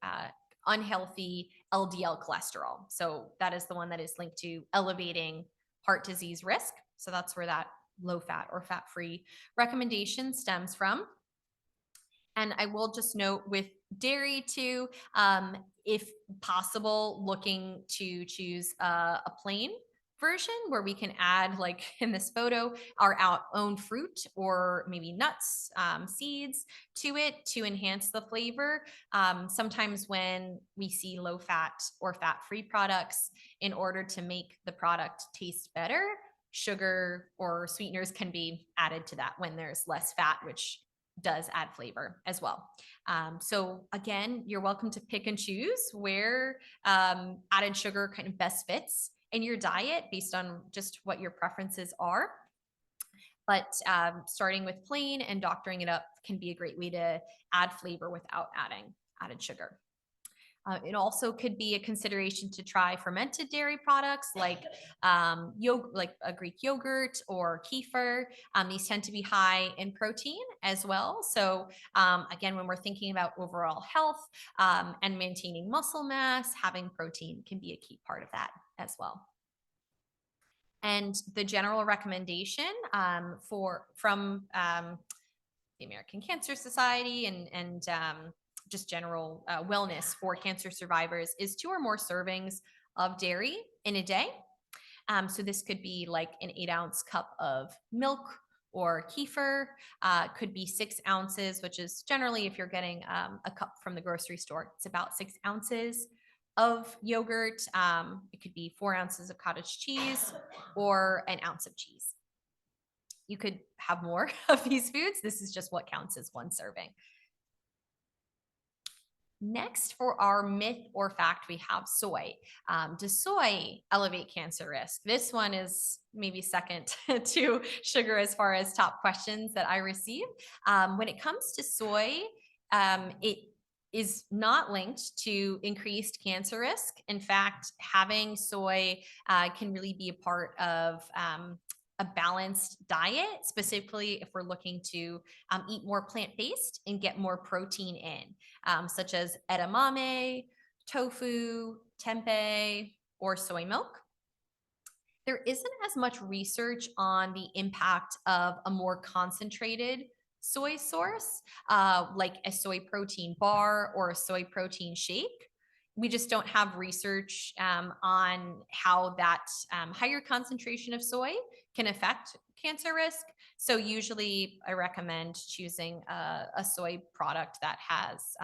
unhealthy LDL cholesterol. So that is the one that is linked to elevating heart disease risk. So that's where that low fat or fat-free recommendation stems from. And I will just note with dairy too, if possible, looking to choose a plain version where we can add, like in this photo, our own fruit or maybe nuts, seeds to it to enhance the flavor. Sometimes when we see low fat or fat-free products, in order to make the product taste better, sugar or sweeteners can be added to that when there's less fat, which does add flavor as well. So again, you're welcome to pick and choose where added sugar kind of best fits in your diet based on just what your preferences are. But starting with plain and doctoring it up can be a great way to add flavor without adding added sugar. It also could be a consideration to try fermented dairy products like like a Greek yogurt or kefir. These tend to be high in protein as well. So again, when we're thinking about overall health and maintaining muscle mass, having protein can be a key part of that as well. And the general recommendation from the American Cancer Society and just general wellness for cancer survivors is 2 or more servings of dairy in a day. So this could be like an 8-ounce cup of milk or kefir, could be 6 ounces, which is generally, if you're getting a cup from the grocery store, it's about 6 ounces of yogurt. It could be 4 ounces of cottage cheese or an ounce of cheese. You could have more of these foods. This is just what counts as 1 serving. Next, for our myth or fact, we have soy. Does soy elevate cancer risk? This one is maybe second to sugar as far as top questions that I receive. When it comes to soy, it is not linked to increased cancer risk. In fact, having soy can really be a part of a balanced diet, specifically if we're looking to eat more plant-based and get more protein in, such as edamame, tofu, tempeh, or soy milk. There isn't as much research on the impact of a more concentrated soy source, like a soy protein bar or a soy protein shake. We just don't have research on how that higher concentration of soy can affect cancer risk. So usually I recommend choosing a soy product that has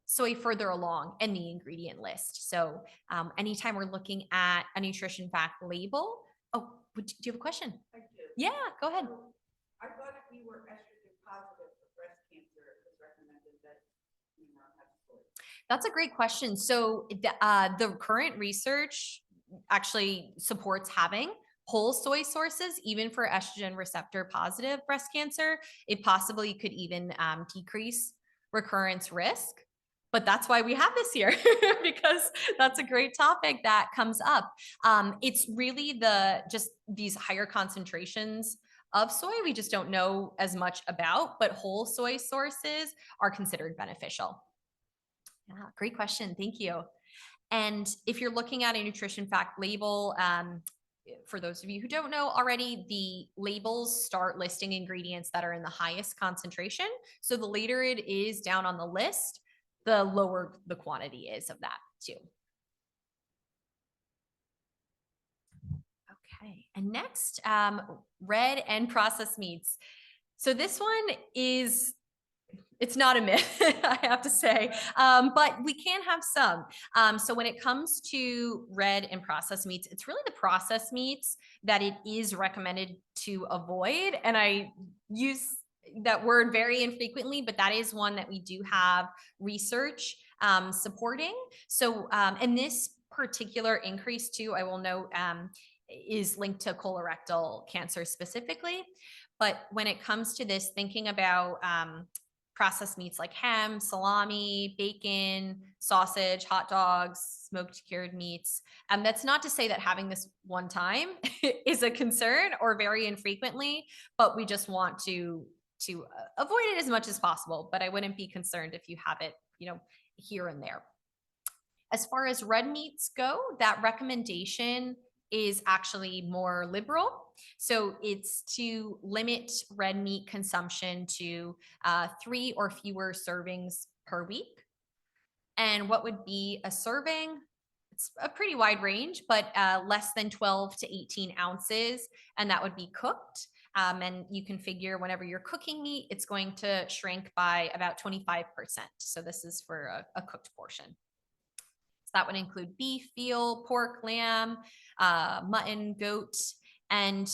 soy further along in the ingredient list. So anytime we're looking at a nutrition fact label, do you have a question? I do. Yeah, go ahead. So, I thought if you were estrogen positive for breast cancer, it was recommended that you not have soy. That's a great question. So the current research actually supports having whole soy sources, even for estrogen receptor positive breast cancer. It possibly could even decrease recurrence risk. But that's why we have this here, because that's a great topic that comes up. It's really just these higher concentrations of soy we just don't know as much about, but whole soy sources are considered beneficial. Yeah, great question. Thank you. And if you're looking at a nutrition fact label, for those of you who don't know already, the labels start listing ingredients that are in the highest concentration. So the later it is down on the list, the lower the quantity is of that too. Okay, and next, red and processed meats. So this one it's not a myth, I have to say, but we can have some. So when it comes to red and processed meats, it's really the processed meats that it is recommended to avoid. And I use that word very infrequently, but that is one that we do have research supporting. So, and this particular increase too, I will note, is linked to colorectal cancer specifically. But when it comes to this, thinking about processed meats like ham, salami, bacon, sausage, hot dogs, smoked cured meats. That's not to say that having this one time is a concern or very infrequently, but we just want to avoid it as much as possible. But I wouldn't be concerned if you have it, here and there. As far as red meats go, that recommendation is actually more liberal. So it's to limit red meat consumption to 3 or fewer servings per week. And what would be a serving? It's a pretty wide range, but less than 12 to 18 ounces, and that would be cooked. And you can figure whenever you're cooking meat, it's going to shrink by about 25%. So this is for a cooked portion. So that would include beef, veal, pork, lamb, mutton, goat. And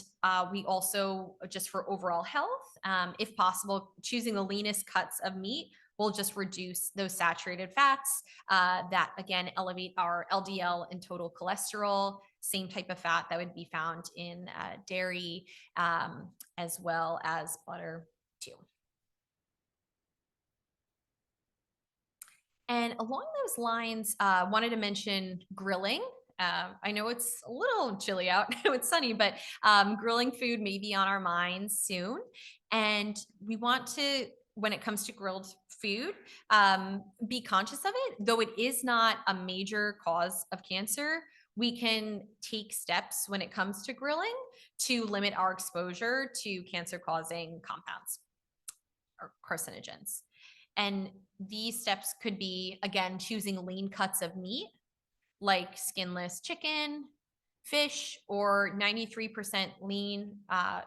we also, just for overall health, if possible, choosing the leanest cuts of meat will just reduce those saturated fats that, again, elevate our LDL and total cholesterol, same type of fat that would be found in dairy, as well as butter too. And along those lines, wanted to mention grilling. I know it's a little chilly out, it's sunny, but grilling food may be on our minds soon. And we want to, when it comes to grilled food, be conscious of it. Though it is not a major cause of cancer, we can take steps when it comes to grilling to limit our exposure to cancer-causing compounds or carcinogens. And these steps could be, again, choosing lean cuts of meat, like skinless chicken, fish, or 93% lean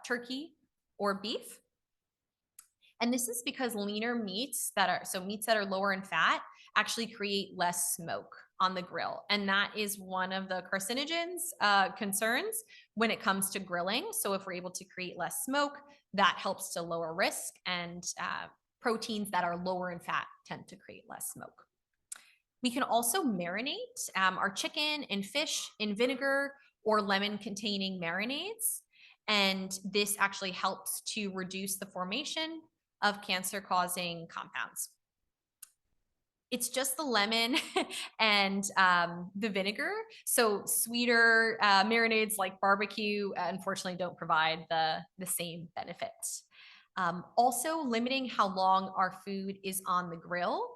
turkey or beef. And this is because leaner meats meats that are lower in fat actually create less smoke on the grill. And that is one of the carcinogens concerns when it comes to grilling. So if we're able to create less smoke, that helps to lower risk and proteins that are lower in fat tend to create less smoke. We can also marinate our chicken and fish in vinegar or lemon containing marinades. And this actually helps to reduce the formation of cancer causing compounds. It's just the lemon and the vinegar. So sweeter marinades like barbecue, unfortunately, don't provide the same benefits. Also, limiting how long our food is on the grill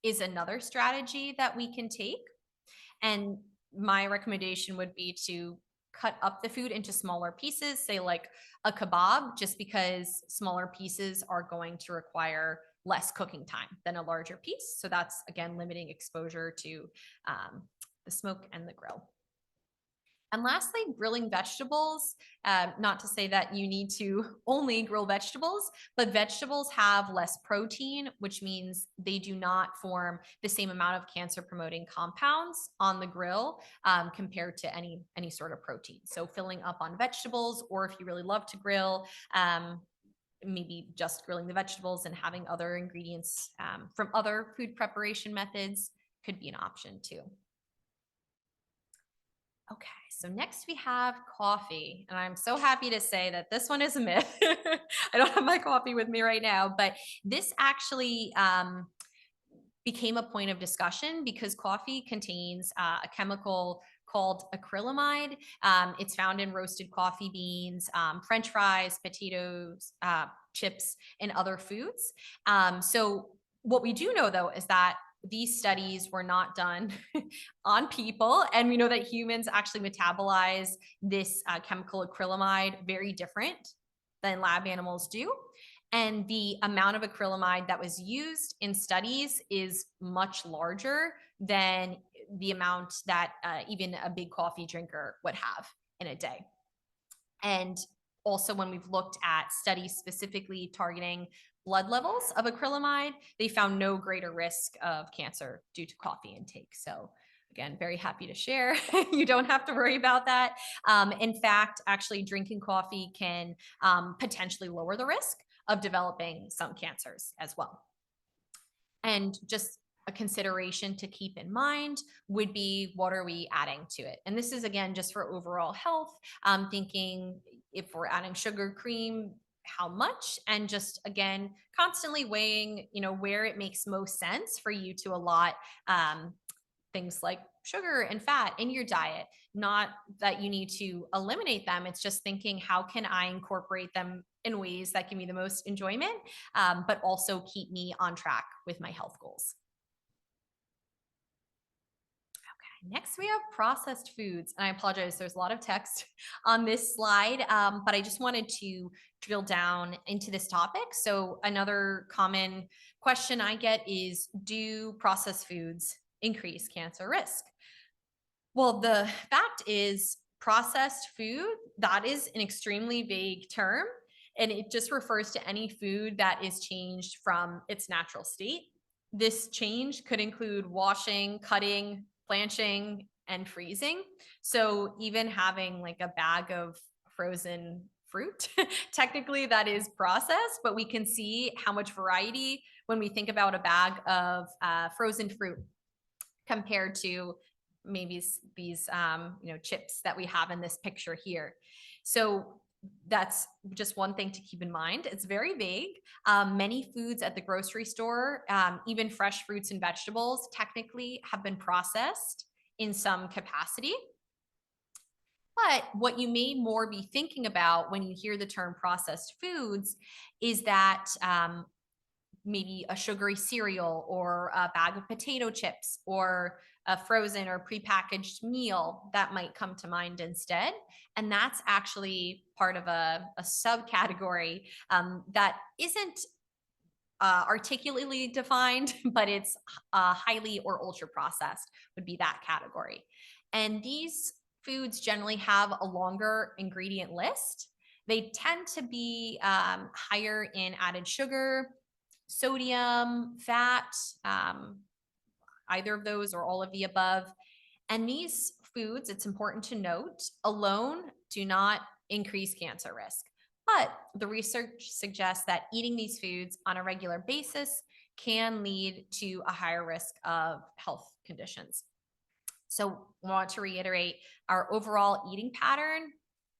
is another strategy that we can take. And my recommendation would be to cut up the food into smaller pieces, say like a kebab, just because smaller pieces are going to require less cooking time than a larger piece. So that's, again, limiting exposure to the smoke and the grill. And lastly, grilling vegetables. Not to say that you need to only grill vegetables, but vegetables have less protein, which means they do not form the same amount of cancer promoting compounds on the grill compared to any sort of protein. So filling up on vegetables, or if you really love to grill, maybe just grilling the vegetables and having other ingredients from other food preparation methods could be an option too. Okay, so next we have coffee, and I'm so happy to say that this one is a myth. I don't have my coffee with me right now, but this actually became a point of discussion because coffee contains a chemical called acrylamide. It's found in roasted coffee beans, French fries, potatoes, chips, and other foods. So what we do know, though, is that these studies were not done on people, and we know that humans actually metabolize this chemical acrylamide very different than lab animals do. And the amount of acrylamide that was used in studies is much larger than the amount that even a big coffee drinker would have in a day. And also, when we've looked at studies specifically targeting blood levels of acrylamide, they found no greater risk of cancer due to coffee intake. So again, very happy to share. You don't have to worry about that. In fact, actually drinking coffee can potentially lower the risk of developing some cancers as well. And just a consideration to keep in mind would be, what are we adding to it? And this is, again, just for overall health, thinking if we're adding sugar, cream, how much, and just, again, constantly weighing, where it makes most sense for you to allot things like sugar and fat in your diet. Not that you need to eliminate them. It's just thinking, how can I incorporate them in ways that give me the most enjoyment, but also keep me on track with my health goals. Next, we have processed foods. And I apologize, there's a lot of text on this slide, but I just wanted to drill down into this topic. So another common question I get is, do processed foods increase cancer risk? Well, the fact is, processed food, that is an extremely vague term, and it just refers to any food that is changed from its natural state. This change could include washing, cutting, blanching, and freezing. So even having like a bag of frozen fruit, technically that is processed, but we can see how much variety when we think about a bag of frozen fruit compared to maybe these chips that we have in this picture here. So that's just one thing to keep in mind. It's very vague. Many foods at the grocery store, even fresh fruits and vegetables, technically have been processed in some capacity. But what you may more be thinking about when you hear the term processed foods is that maybe a sugary cereal or a bag of potato chips or a frozen or prepackaged meal that might come to mind instead. And that's actually part of a subcategory that isn't articulately defined, but it's highly or ultra processed would be that category. And these foods generally have a longer ingredient list. They tend to be higher in added sugar, sodium, fat, either of those or all of the above. And these foods, it's important to note, alone do not increase cancer risk. But the research suggests that eating these foods on a regular basis can lead to a higher risk of health conditions. So I want to reiterate, our overall eating pattern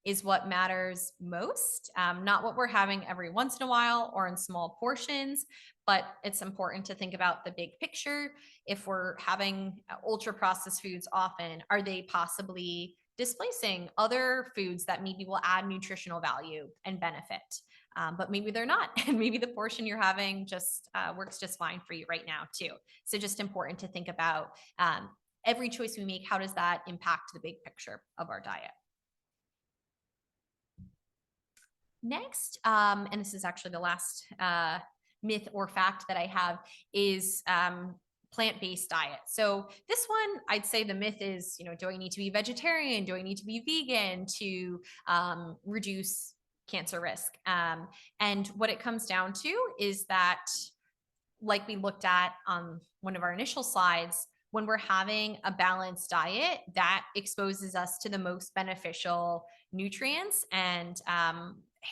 is what matters most, not what we're having every once in a while or in small portions, but it's important to think about the big picture. If we're having ultra processed foods often, are they possibly displacing other foods that maybe will add nutritional value and benefit? But maybe they're not, and maybe the portion you're having just works just fine for you right now too. So just important to think about every choice we make, how does that impact the big picture of our diet? Next, and this is actually the last myth or fact that I have, is plant-based diet. So this one, I'd say the myth is, do I need to be vegetarian? Do I need to be vegan to reduce cancer risk? And what it comes down to is that, like we looked at on one of our initial slides, when we're having a balanced diet, that exposes us to the most beneficial nutrients and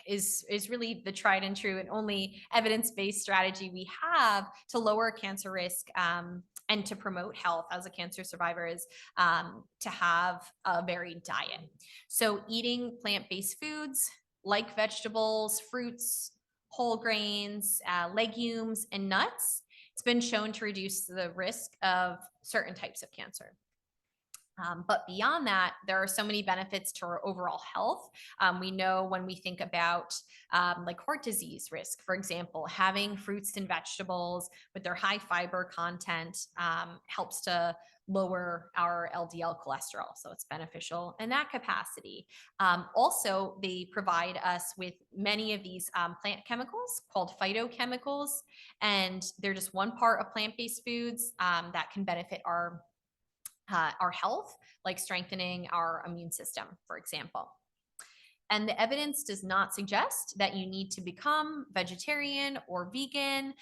is really the tried and true and only evidence-based strategy we have to lower cancer risk and to promote health as a cancer survivor is to have a varied diet. So eating plant-based foods like vegetables, fruits, whole grains, legumes, and nuts, it's been shown to reduce the risk of certain types of cancer. But beyond that, there are so many benefits to our overall health. We know when we think about like heart disease risk, for example, having fruits and vegetables with their high fiber content helps to lower our LDL cholesterol. So it's beneficial in that capacity. Also, they provide us with many of these plant chemicals called phytochemicals, and they're just one part of plant-based foods that can benefit our health, like strengthening our immune system, for example. And the evidence does not suggest that you need to become vegetarian or vegan,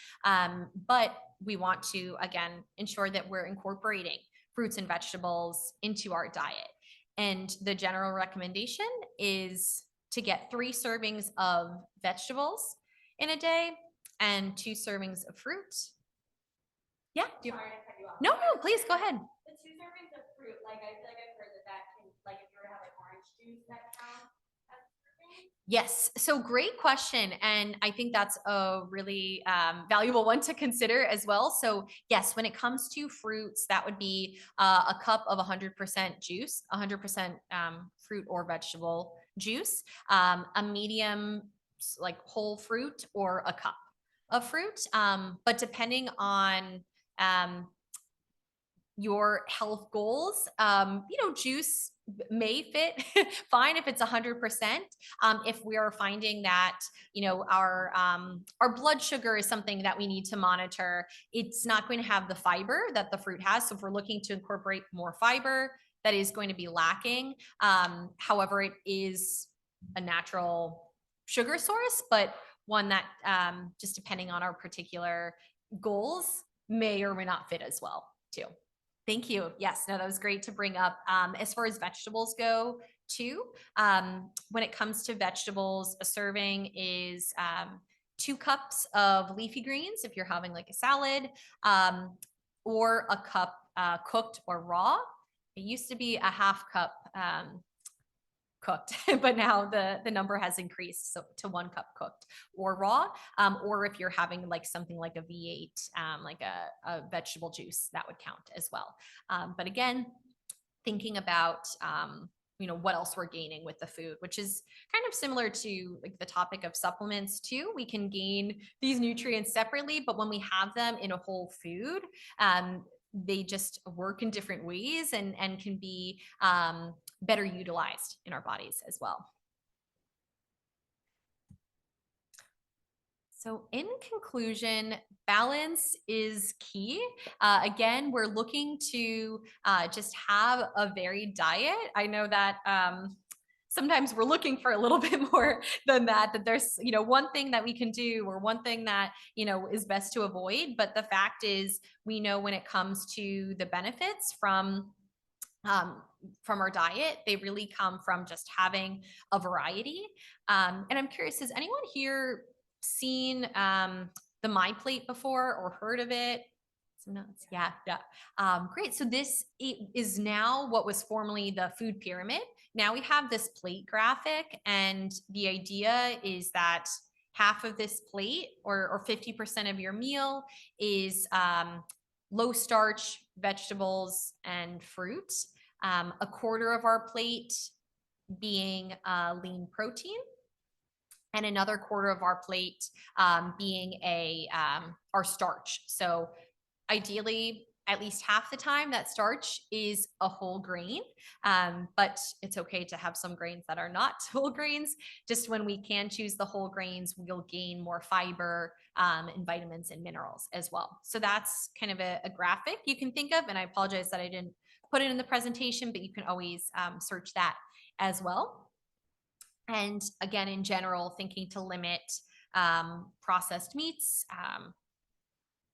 but we want to, again, ensure that we're incorporating fruits and vegetables into our diet. And the general recommendation is to get 3 servings of vegetables in a day and 2 servings of fruit. Yeah. Sorry to cut you off. No, please go ahead. The 2 servings of fruit, like I feel like I've heard that can, like if you were to have like orange juice, that counts as serving. Yes. So great question. And I think that's a really valuable one to consider as well. So yes, when it comes to fruits, that would be a cup of 100% juice, 100% fruit or vegetable juice, a medium like whole fruit or a cup of fruit. But depending on your health goals, juice may fit fine if it's 100%. If we are finding that, our blood sugar is something that we need to monitor, it's not going to have the fiber that the fruit has. So if we're looking to incorporate more fiber, that is going to be lacking. However, it is a natural sugar source, but one that just depending on our particular goals may or may not fit as well too. Thank you. Yes, no, that was great to bring up. As far as vegetables go too, when it comes to vegetables, a serving is 2 cups of leafy greens if you're having like a salad, or a cup cooked or raw. It used to be a half cup cooked, but now the number has increased so to 1 cup cooked or raw, or if you're having like something like a V8, like a vegetable juice, that would count as well. But again, thinking about what else we're gaining with the food, which is kind of similar to like the topic of supplements too. We can gain these nutrients separately, but when we have them in a whole food, they just work in different ways and can be better utilized in our bodies as well. So in conclusion, balance is key. Again, we're looking to just have a varied diet. I know that sometimes we're looking for a little bit more than that there's, one thing that we can do or one thing that, is best to avoid. But the fact is, we know when it comes to the benefits from from our diet. They really come from just having a variety. And I'm curious, has anyone here seen the My Plate before or heard of it? Some notes. Yeah. Great. So this is now what was formerly the food pyramid. Now we have this plate graphic, and the idea is that half of this plate, or 50% of your meal, is low starch, vegetables, and fruit. A quarter of our plate being lean protein, and another quarter of our plate being our starch. So ideally, at least half the time, that starch is a whole grain, but it's okay to have some grains that are not whole grains. Just when we can choose the whole grains, we'll gain more fiber and vitamins and minerals as well. So that's kind of a graphic you can think of, and I apologize that I didn't put it in the presentation, but you can always search that as well. And again, in general, thinking to limit processed meats,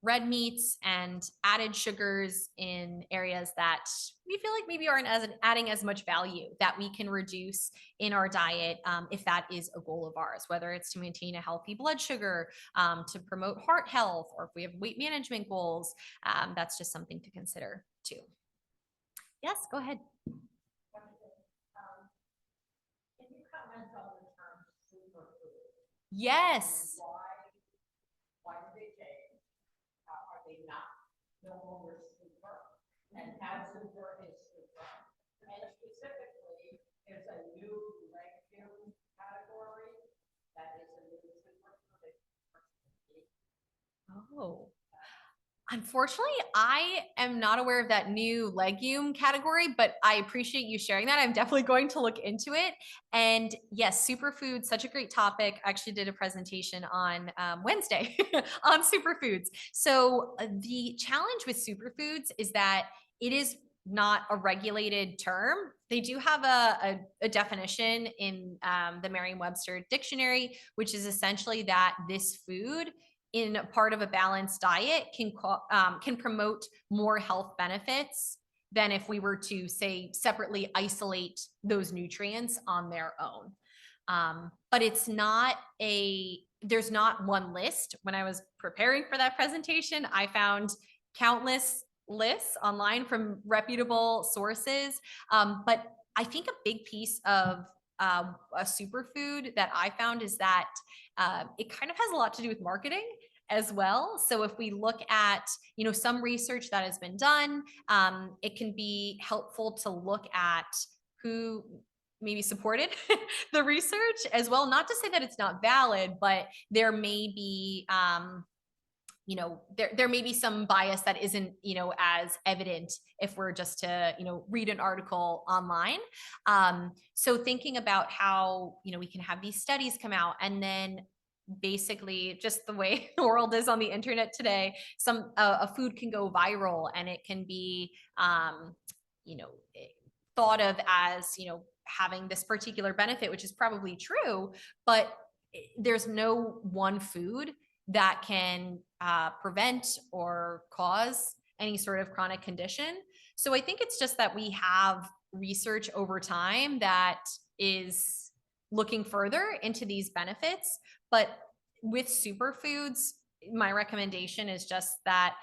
red meats, and added sugars in areas that we feel like maybe aren't adding as much value, that we can reduce in our diet if that is a goal of ours, whether it's to maintain a healthy blood sugar, to promote heart health, or if we have weight management goals. That's just something to consider too. Yes, go ahead. Can you comment on the term superfood? Yes. Why did they change? Are they no longer super? And how super is super? And specifically, there's a new legume category that is a new superfood. Oh. Unfortunately, I am not aware of that new legume category, but I appreciate you sharing that. I'm definitely going to look into it. And yes, superfoods, such a great topic. I actually did a presentation on Wednesday on superfoods. So the challenge with superfoods is that it is not a regulated term. They do have a definition in the Merriam-Webster dictionary, which is essentially that this food in a part of a balanced diet can promote more health benefits than if we were to, say, separately isolate those nutrients on their own. But there's not one list. When I was preparing for that presentation, I found countless lists online from reputable sources. But I think a big piece of a superfood that I found is that it kind of has a lot to do with marketing as well. So if we look at, some research that has been done, it can be helpful to look at who maybe supported the research as well. Not to say that it's not valid, but there may be, there may be some bias that isn't, as evident if we're just to, read an article online. So thinking about how, we can have these studies come out, and then basically just the way the world is on the internet today, a food can go viral, and it can be, thought of as, having this particular benefit, which is probably true, but there's no one food that can prevent or cause any sort of chronic condition. So I think it's just that we have research over time that is looking further into these benefits. But with superfoods, my recommendation is just that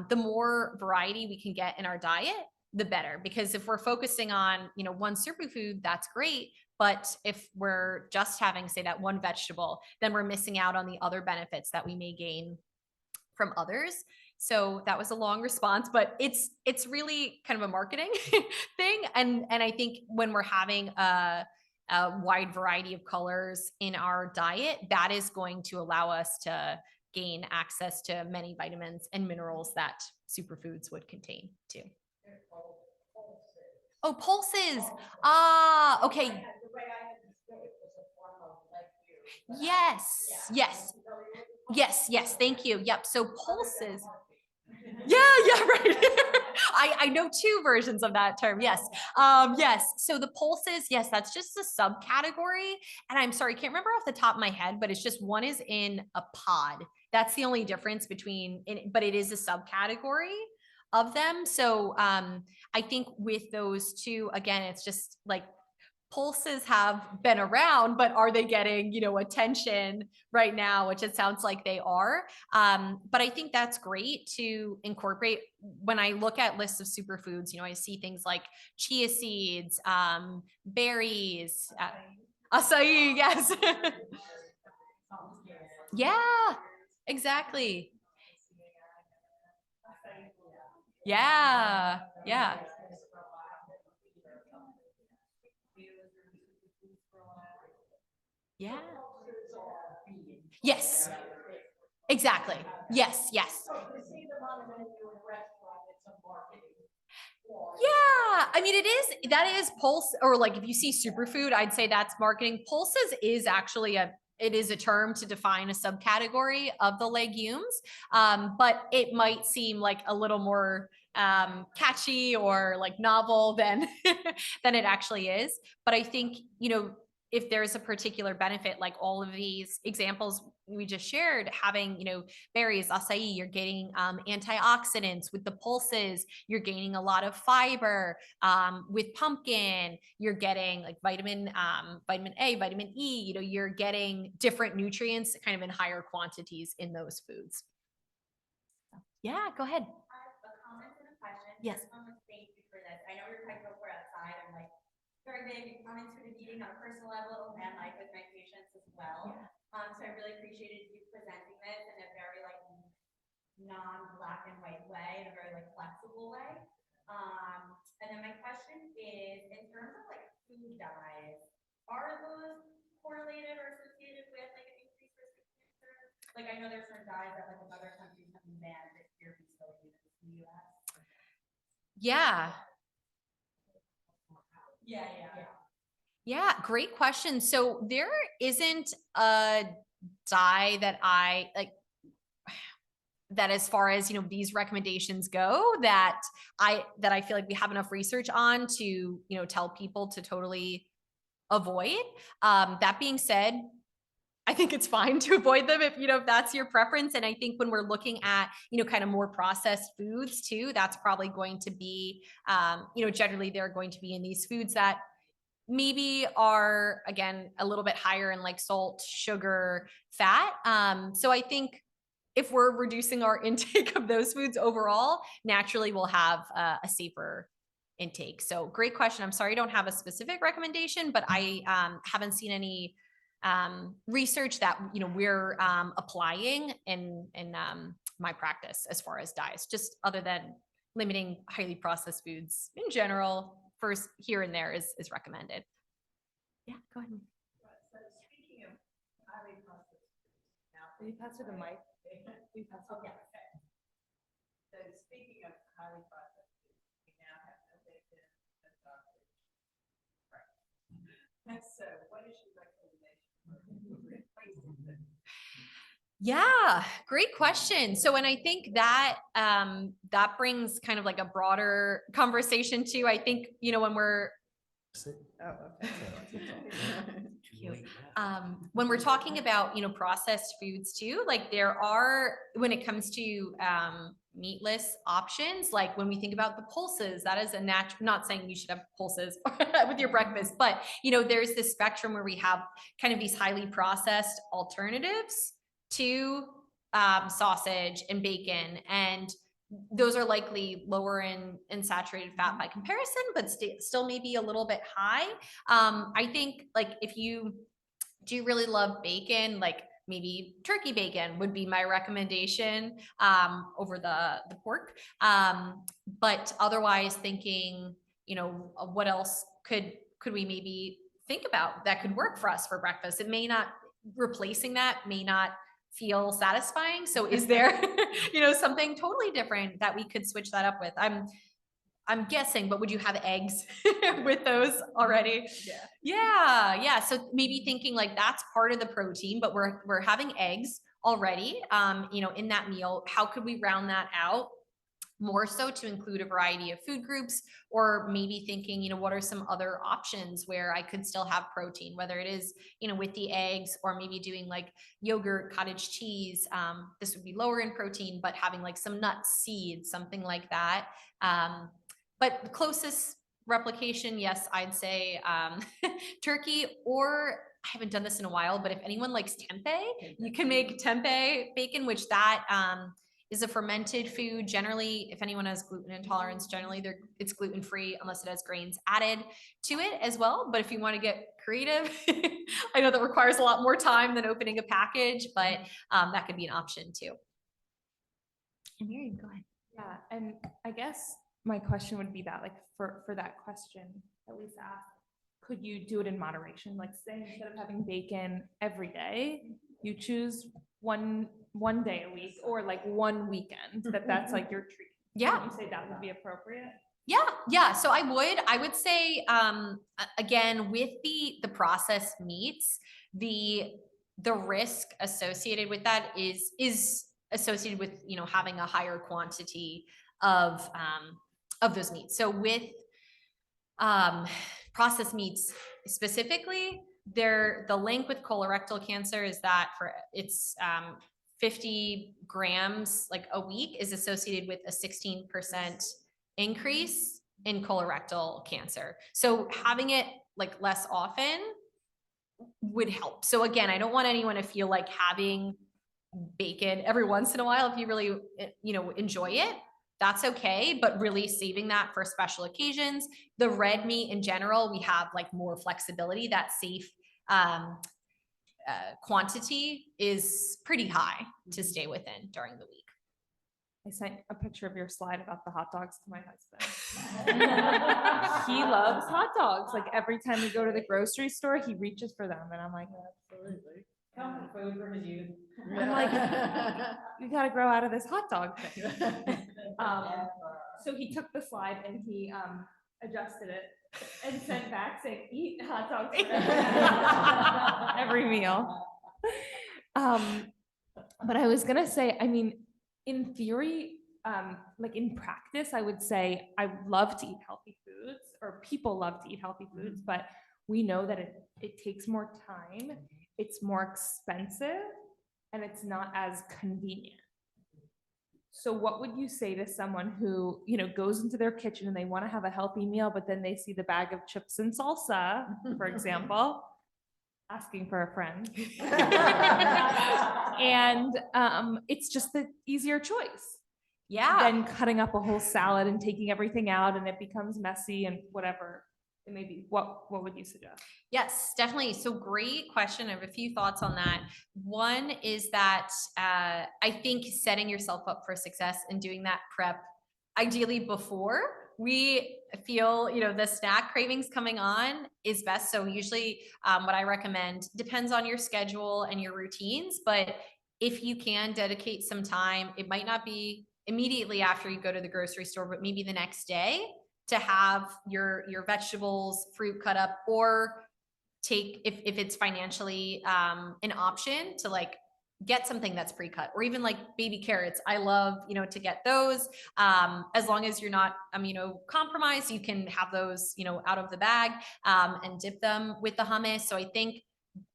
the more variety we can get in our diet, the better. Because if we're focusing on, one superfood, that's great. But if we're just having, say, that one vegetable, then we're missing out on the other benefits that we may gain from others. So that was a long response, but it's really kind of a marketing thing. And I think when we're having a wide variety of colors in our diet, that is going to allow us to gain access to many vitamins and minerals that superfoods would contain too. Oh, pulses. Okay. Yes. Thank you. Yep. So pulses. Yeah, right. I know two versions of that term. Yes. Yes. So the pulses, yes, that's just a subcategory. And I'm sorry, I can't remember off the top of my head, but it's just one is in a pod. That's the only difference but it is a subcategory. of them. So I think with those two, again, it's just like pulses have been around, but are they getting, attention right now, which it sounds like they are. But I think that's great to incorporate. When I look at lists of superfoods, I see things like chia seeds, berries, acai, yes. Yeah, exactly. Yeah, yeah. Yeah. Yes, exactly. Yes, yes. Yeah, I mean, that is Pulse, or like if you see superfood, I'd say that's marketing. Pulses is actually it is a term to define a subcategory of the legumes, but it might seem like a little more catchy or like novel than than it actually is. But I think, if there's a particular benefit, like all of these examples we just shared, having, berries, acai, you're getting antioxidants. With the pulses, you're gaining a lot of fiber. With pumpkin, you're getting like vitamin A, vitamin E, you're getting different nutrients kind of in higher quantities in those foods. Yeah, go ahead. I have a comment and a question. Yes. First one was thank you for this. I know we were talking about we're outside and like very big on intuitive eating on a personal level and like with my patients as well. So I really appreciated you presenting this in a very like non-black and white way, in a very like flexible way. And then my question is, in terms of like food dyes, are those correlated or associated with like an increased risk of cancer? Like I know there's certain dyes that like in other countries have been banned, but here we still use it in the US. Yeah. Yeah. Yeah, great question. So there isn't a dye that I like, that as far as, these recommendations go, that I feel like we have enough research on to, tell people to totally avoid. That being said, I think it's fine to avoid them if, if that's your preference. And I think when we're looking at, kind of more processed foods too, that's probably going to be, generally they're going to be in these foods that maybe are, again, a little bit higher in like salt, sugar, fat. So I think if we're reducing our intake of those foods overall, naturally we'll have a safer intake. So great question. I'm sorry I don't have a specific recommendation, but I haven't seen any research that we're applying in my practice as far as dyes, just other than limiting highly processed foods in general. First, here and there is recommended. Yeah, go ahead. So speaking of highly processed foods, now Can you pass her the mic? we pass it. Yeah. So speaking of highly processed foods, we now have no bacon, no sausage. Right. So what is your recommendation for replacing them? Yeah, great question. So, and I think that that brings kind of like a broader conversation too. I think, when we're when we're talking about, processed foods too, like there are, when it comes to meatless options, like when we think about the pulses, that is a natural, not saying you should have pulses with your breakfast, but, there's this spectrum where we have kind of these highly processed alternatives to sausage and bacon, and those are likely lower in saturated fat by comparison, but still maybe a little bit high. I think like if you do really love bacon, like maybe turkey bacon would be my recommendation over the pork. But otherwise thinking, what else could we maybe think about that could work for us for breakfast? It may not, replacing that may not feel satisfying. So is there, something totally different that we could switch that up with? I'm guessing, but would you have eggs with those already? Yeah. So maybe thinking like that's part of the protein, but we're having eggs already, in that meal. How could we round that out more so to include a variety of food groups, or maybe thinking, what are some other options where I could still have protein, whether it is, with the eggs, or maybe doing like yogurt, cottage cheese. This would be lower in protein, but having like some nuts, seeds, something like that. But the closest replication, yes, I'd say turkey, or I haven't done this in a while, but if anyone likes tempeh, you can make tempeh bacon, which that is a fermented food. Generally, if anyone has gluten intolerance, generally it's gluten-free unless it has grains added to it as well. But if you want to get creative, I know that requires a lot more time than opening a package, but that could be an option too. And Miriam, go ahead. Yeah, and I guess my question would be that, like, for that question that Lisa asked, could you do it in moderation? Like, say instead of having bacon every day, you choose one day a week, or like one weekend that's like your treat. Yeah. Would you say that would be appropriate? Yeah. So I would say, again, with the processed meats, the risk associated with that is associated with, having a higher quantity of those meats. So with processed meats specifically, the link with colorectal cancer is that it's 50 grams like a week is associated with a 16% increase in colorectal cancer. So having it like less often would help. So again, I don't want anyone to feel like having bacon every once in a while, if you really, enjoy it, that's okay, but really saving that for special occasions. The red meat in general, we have like more flexibility. That safe quantity is pretty high to stay within during the week. I sent a picture of your slide about the hot dogs to my husband. He loves hot dogs. Like every time we go to the grocery store, he reaches for them, and I'm like, Absolutely. Comfort food from his youth. I'm like, you got to grow out of this hot dog thing. So he took the slide and he adjusted it and sent back saying, eat hot dogs for every meal. But I was gonna say, I mean, in theory, like in practice, I would say I love to eat healthy foods, or people love to eat healthy foods, but we know that it takes more time, it's more expensive, and it's not as convenient. So what would you say to someone who, goes into their kitchen and they want to have a healthy meal, but then they see the bag of chips and salsa, for example, asking for a friend. And it's just the easier choice. Yeah. Than cutting up a whole salad and taking everything out and it becomes messy and whatever it may be. What would you suggest? Yes, definitely. So great question. I have a few thoughts on that. One is that I think setting yourself up for success and doing that prep, ideally before we feel, the snack cravings coming on, is best. So usually what I recommend depends on your schedule and your routines, but if you can dedicate some time, it might not be immediately after you go to the grocery store, but maybe the next day, to have your vegetables, fruit cut up, or take, if it's financially an option, to like get something that's pre-cut, or even like baby carrots. I love, to get those. As long as you're not compromised, you can have those, out of the bag and dip them with the hummus. So I think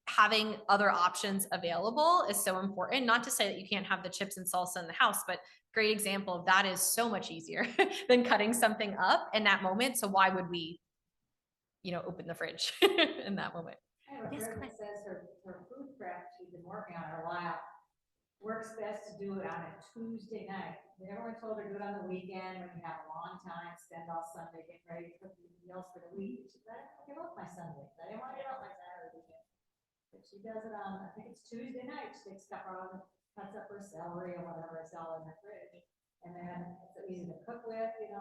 having other options available is so important. Not to say that you can't have the chips and salsa in the house, but great example of that is so much easier than cutting something up in that moment. So why would we, open the fridge in that moment? I have a friend that says her food prep, she's been working on it a while, works best to do it on a Tuesday night. Everyone told her to do it on the weekend when you have a long time, spend all Sunday getting ready to cook meals for the week. She said, I don't give up my Sundays. I didn't want to give up my Saturday weekend. But she does it on, I think it's Tuesday night. She takes stuff out and cuts up her celery or whatever, it's all in the fridge. And then it's easy to cook with, everything.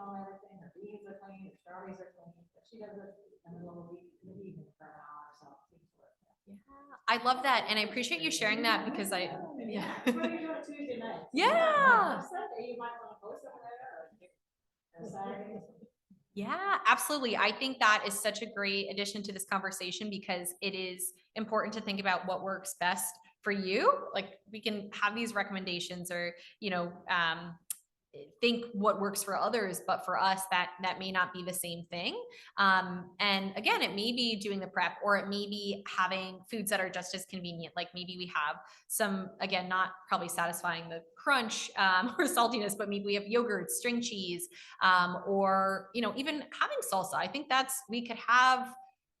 Her beans are clean, her strawberries are clean. But she does it in the middle of the week, in the evening for an hour or so. Yeah, I love that. And I appreciate you sharing that, because Yeah. What do you do on Tuesday night? Yeah. Sunday, you might want to post something or Saturday. Yeah, absolutely. I think that is such a great addition to this conversation, because it is important to think about what works best for you. Like, we can have these recommendations, or, think what works for others, but for us that may not be the same thing. And again, it may be doing the prep, or it may be having foods that are just as convenient. Like maybe we have some, again, not probably satisfying the crunch or saltiness, but maybe we have yogurt, string cheese, or, you know, even having salsa. I think we could have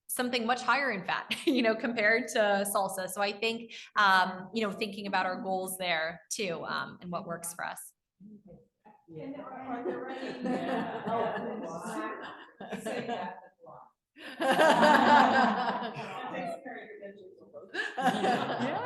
something much higher in fat, you know, compared to salsa. So I think, you know, thinking about our goals there too, and what works for us. And are there any health foods? Say that as well. Yeah.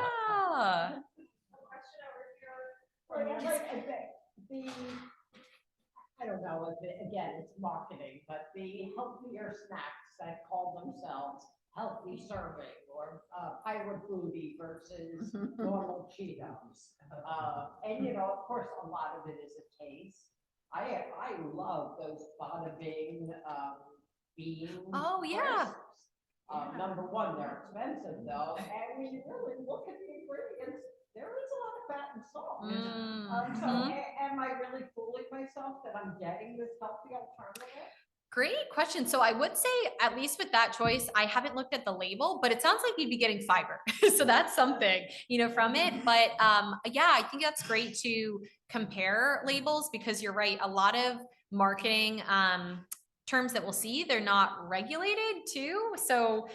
I don't know if again, it's marketing, but the healthier snacks that call themselves healthy serving or pirate booty versus normal Cheetos. And you know, of course, a lot of it is a taste. I love those Bada Bing bean. Oh, yeah. crisps. Number one, they're expensive though, and when you really look at the ingredients, there is a lot of fat and salt. So am I really fooling myself that I'm getting this healthy alternative? Great question. So I would say, at least with that choice, I haven't looked at the label, but it sounds like you'd be getting fiber. So that's something, you know, from it. But yeah, I think that's great to compare labels, because you're right. A lot of marketing terms that we'll see, they're not regulated too. So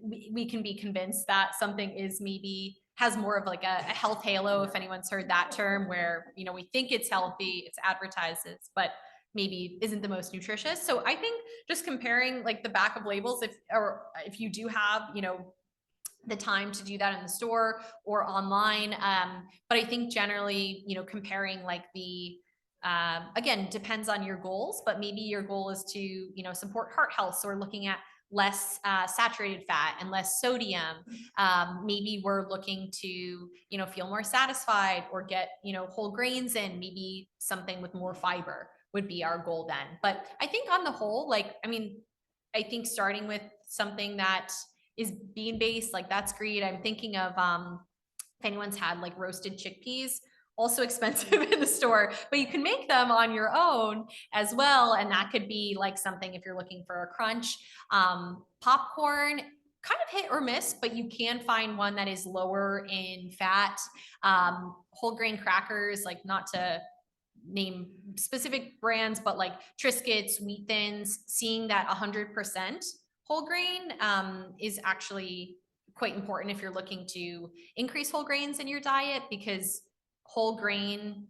we can be convinced that something is maybe has more of like a health halo, if anyone's heard that term, where, you know, we think it's healthy, it's advertises, but maybe isn't the most nutritious. So I think just comparing like the back of labels, if you do have, you know, the time to do that in the store or online. But I think generally, you know, comparing like the, again, depends on your goals, but maybe your goal is to, you know, support heart health. So we're looking at less saturated fat and less sodium. Maybe we're looking to, you know, feel more satisfied or get, you know, whole grains in, maybe something with more fiber would be our goal then. But I think on the whole, like, I mean, I think starting with something that is bean based, like that's great. I'm thinking of, if anyone's had like roasted chickpeas, also expensive in the store, but you can make them on your own as well. And that could be like something if you're looking for a crunch. Popcorn, kind of hit or miss, but you can find one that is lower in fat. Whole grain crackers, like not to name specific brands, but like Triscuits, Wheat Thins, seeing that 100% whole grain is actually quite important if you're looking to increase whole grains in your diet, because whole grain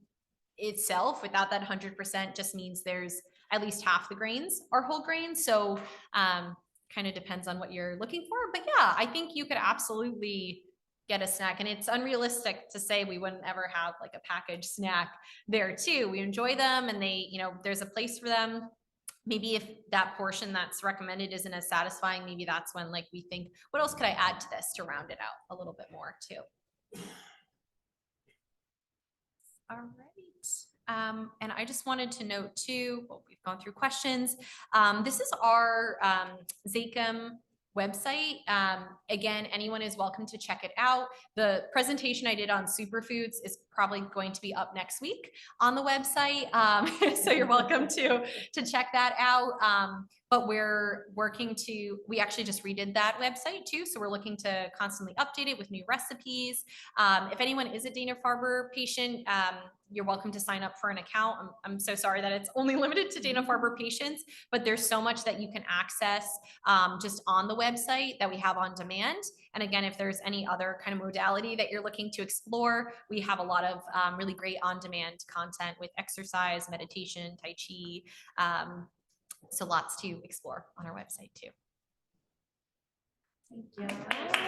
itself without that 100% just means there's at least half the grains are whole grains. So kind of depends on what you're looking for. But yeah, I think you could absolutely get a snack, and it's unrealistic to say we wouldn't ever have like a packaged snack there too. We enjoy them, and they, you know, there's a place for them. Maybe if that portion that's recommended isn't as satisfying, maybe that's when like we think, what else could I add to this to round it out a little bit more too? All right. And I just wanted to note too, well, we've gone through questions. This is our ZACM website. Again, anyone is welcome to check it out. The presentation I did on superfoods is probably going to be up next week on the website. So you're welcome to check that out. But we're working to, we actually just redid that website too. So we're looking to constantly update it with new recipes. If anyone is a Dana-Farber patient, you're welcome to sign up for an account. I'm so sorry that it's only limited to Dana-Farber patients, but there's so much that you can access just on the website that we have on demand. And again, if there's any other kind of modality that you're looking to explore, we have a lot of really great on-demand content with exercise, meditation, Tai Chi. So lots to explore on our website too. Thank you.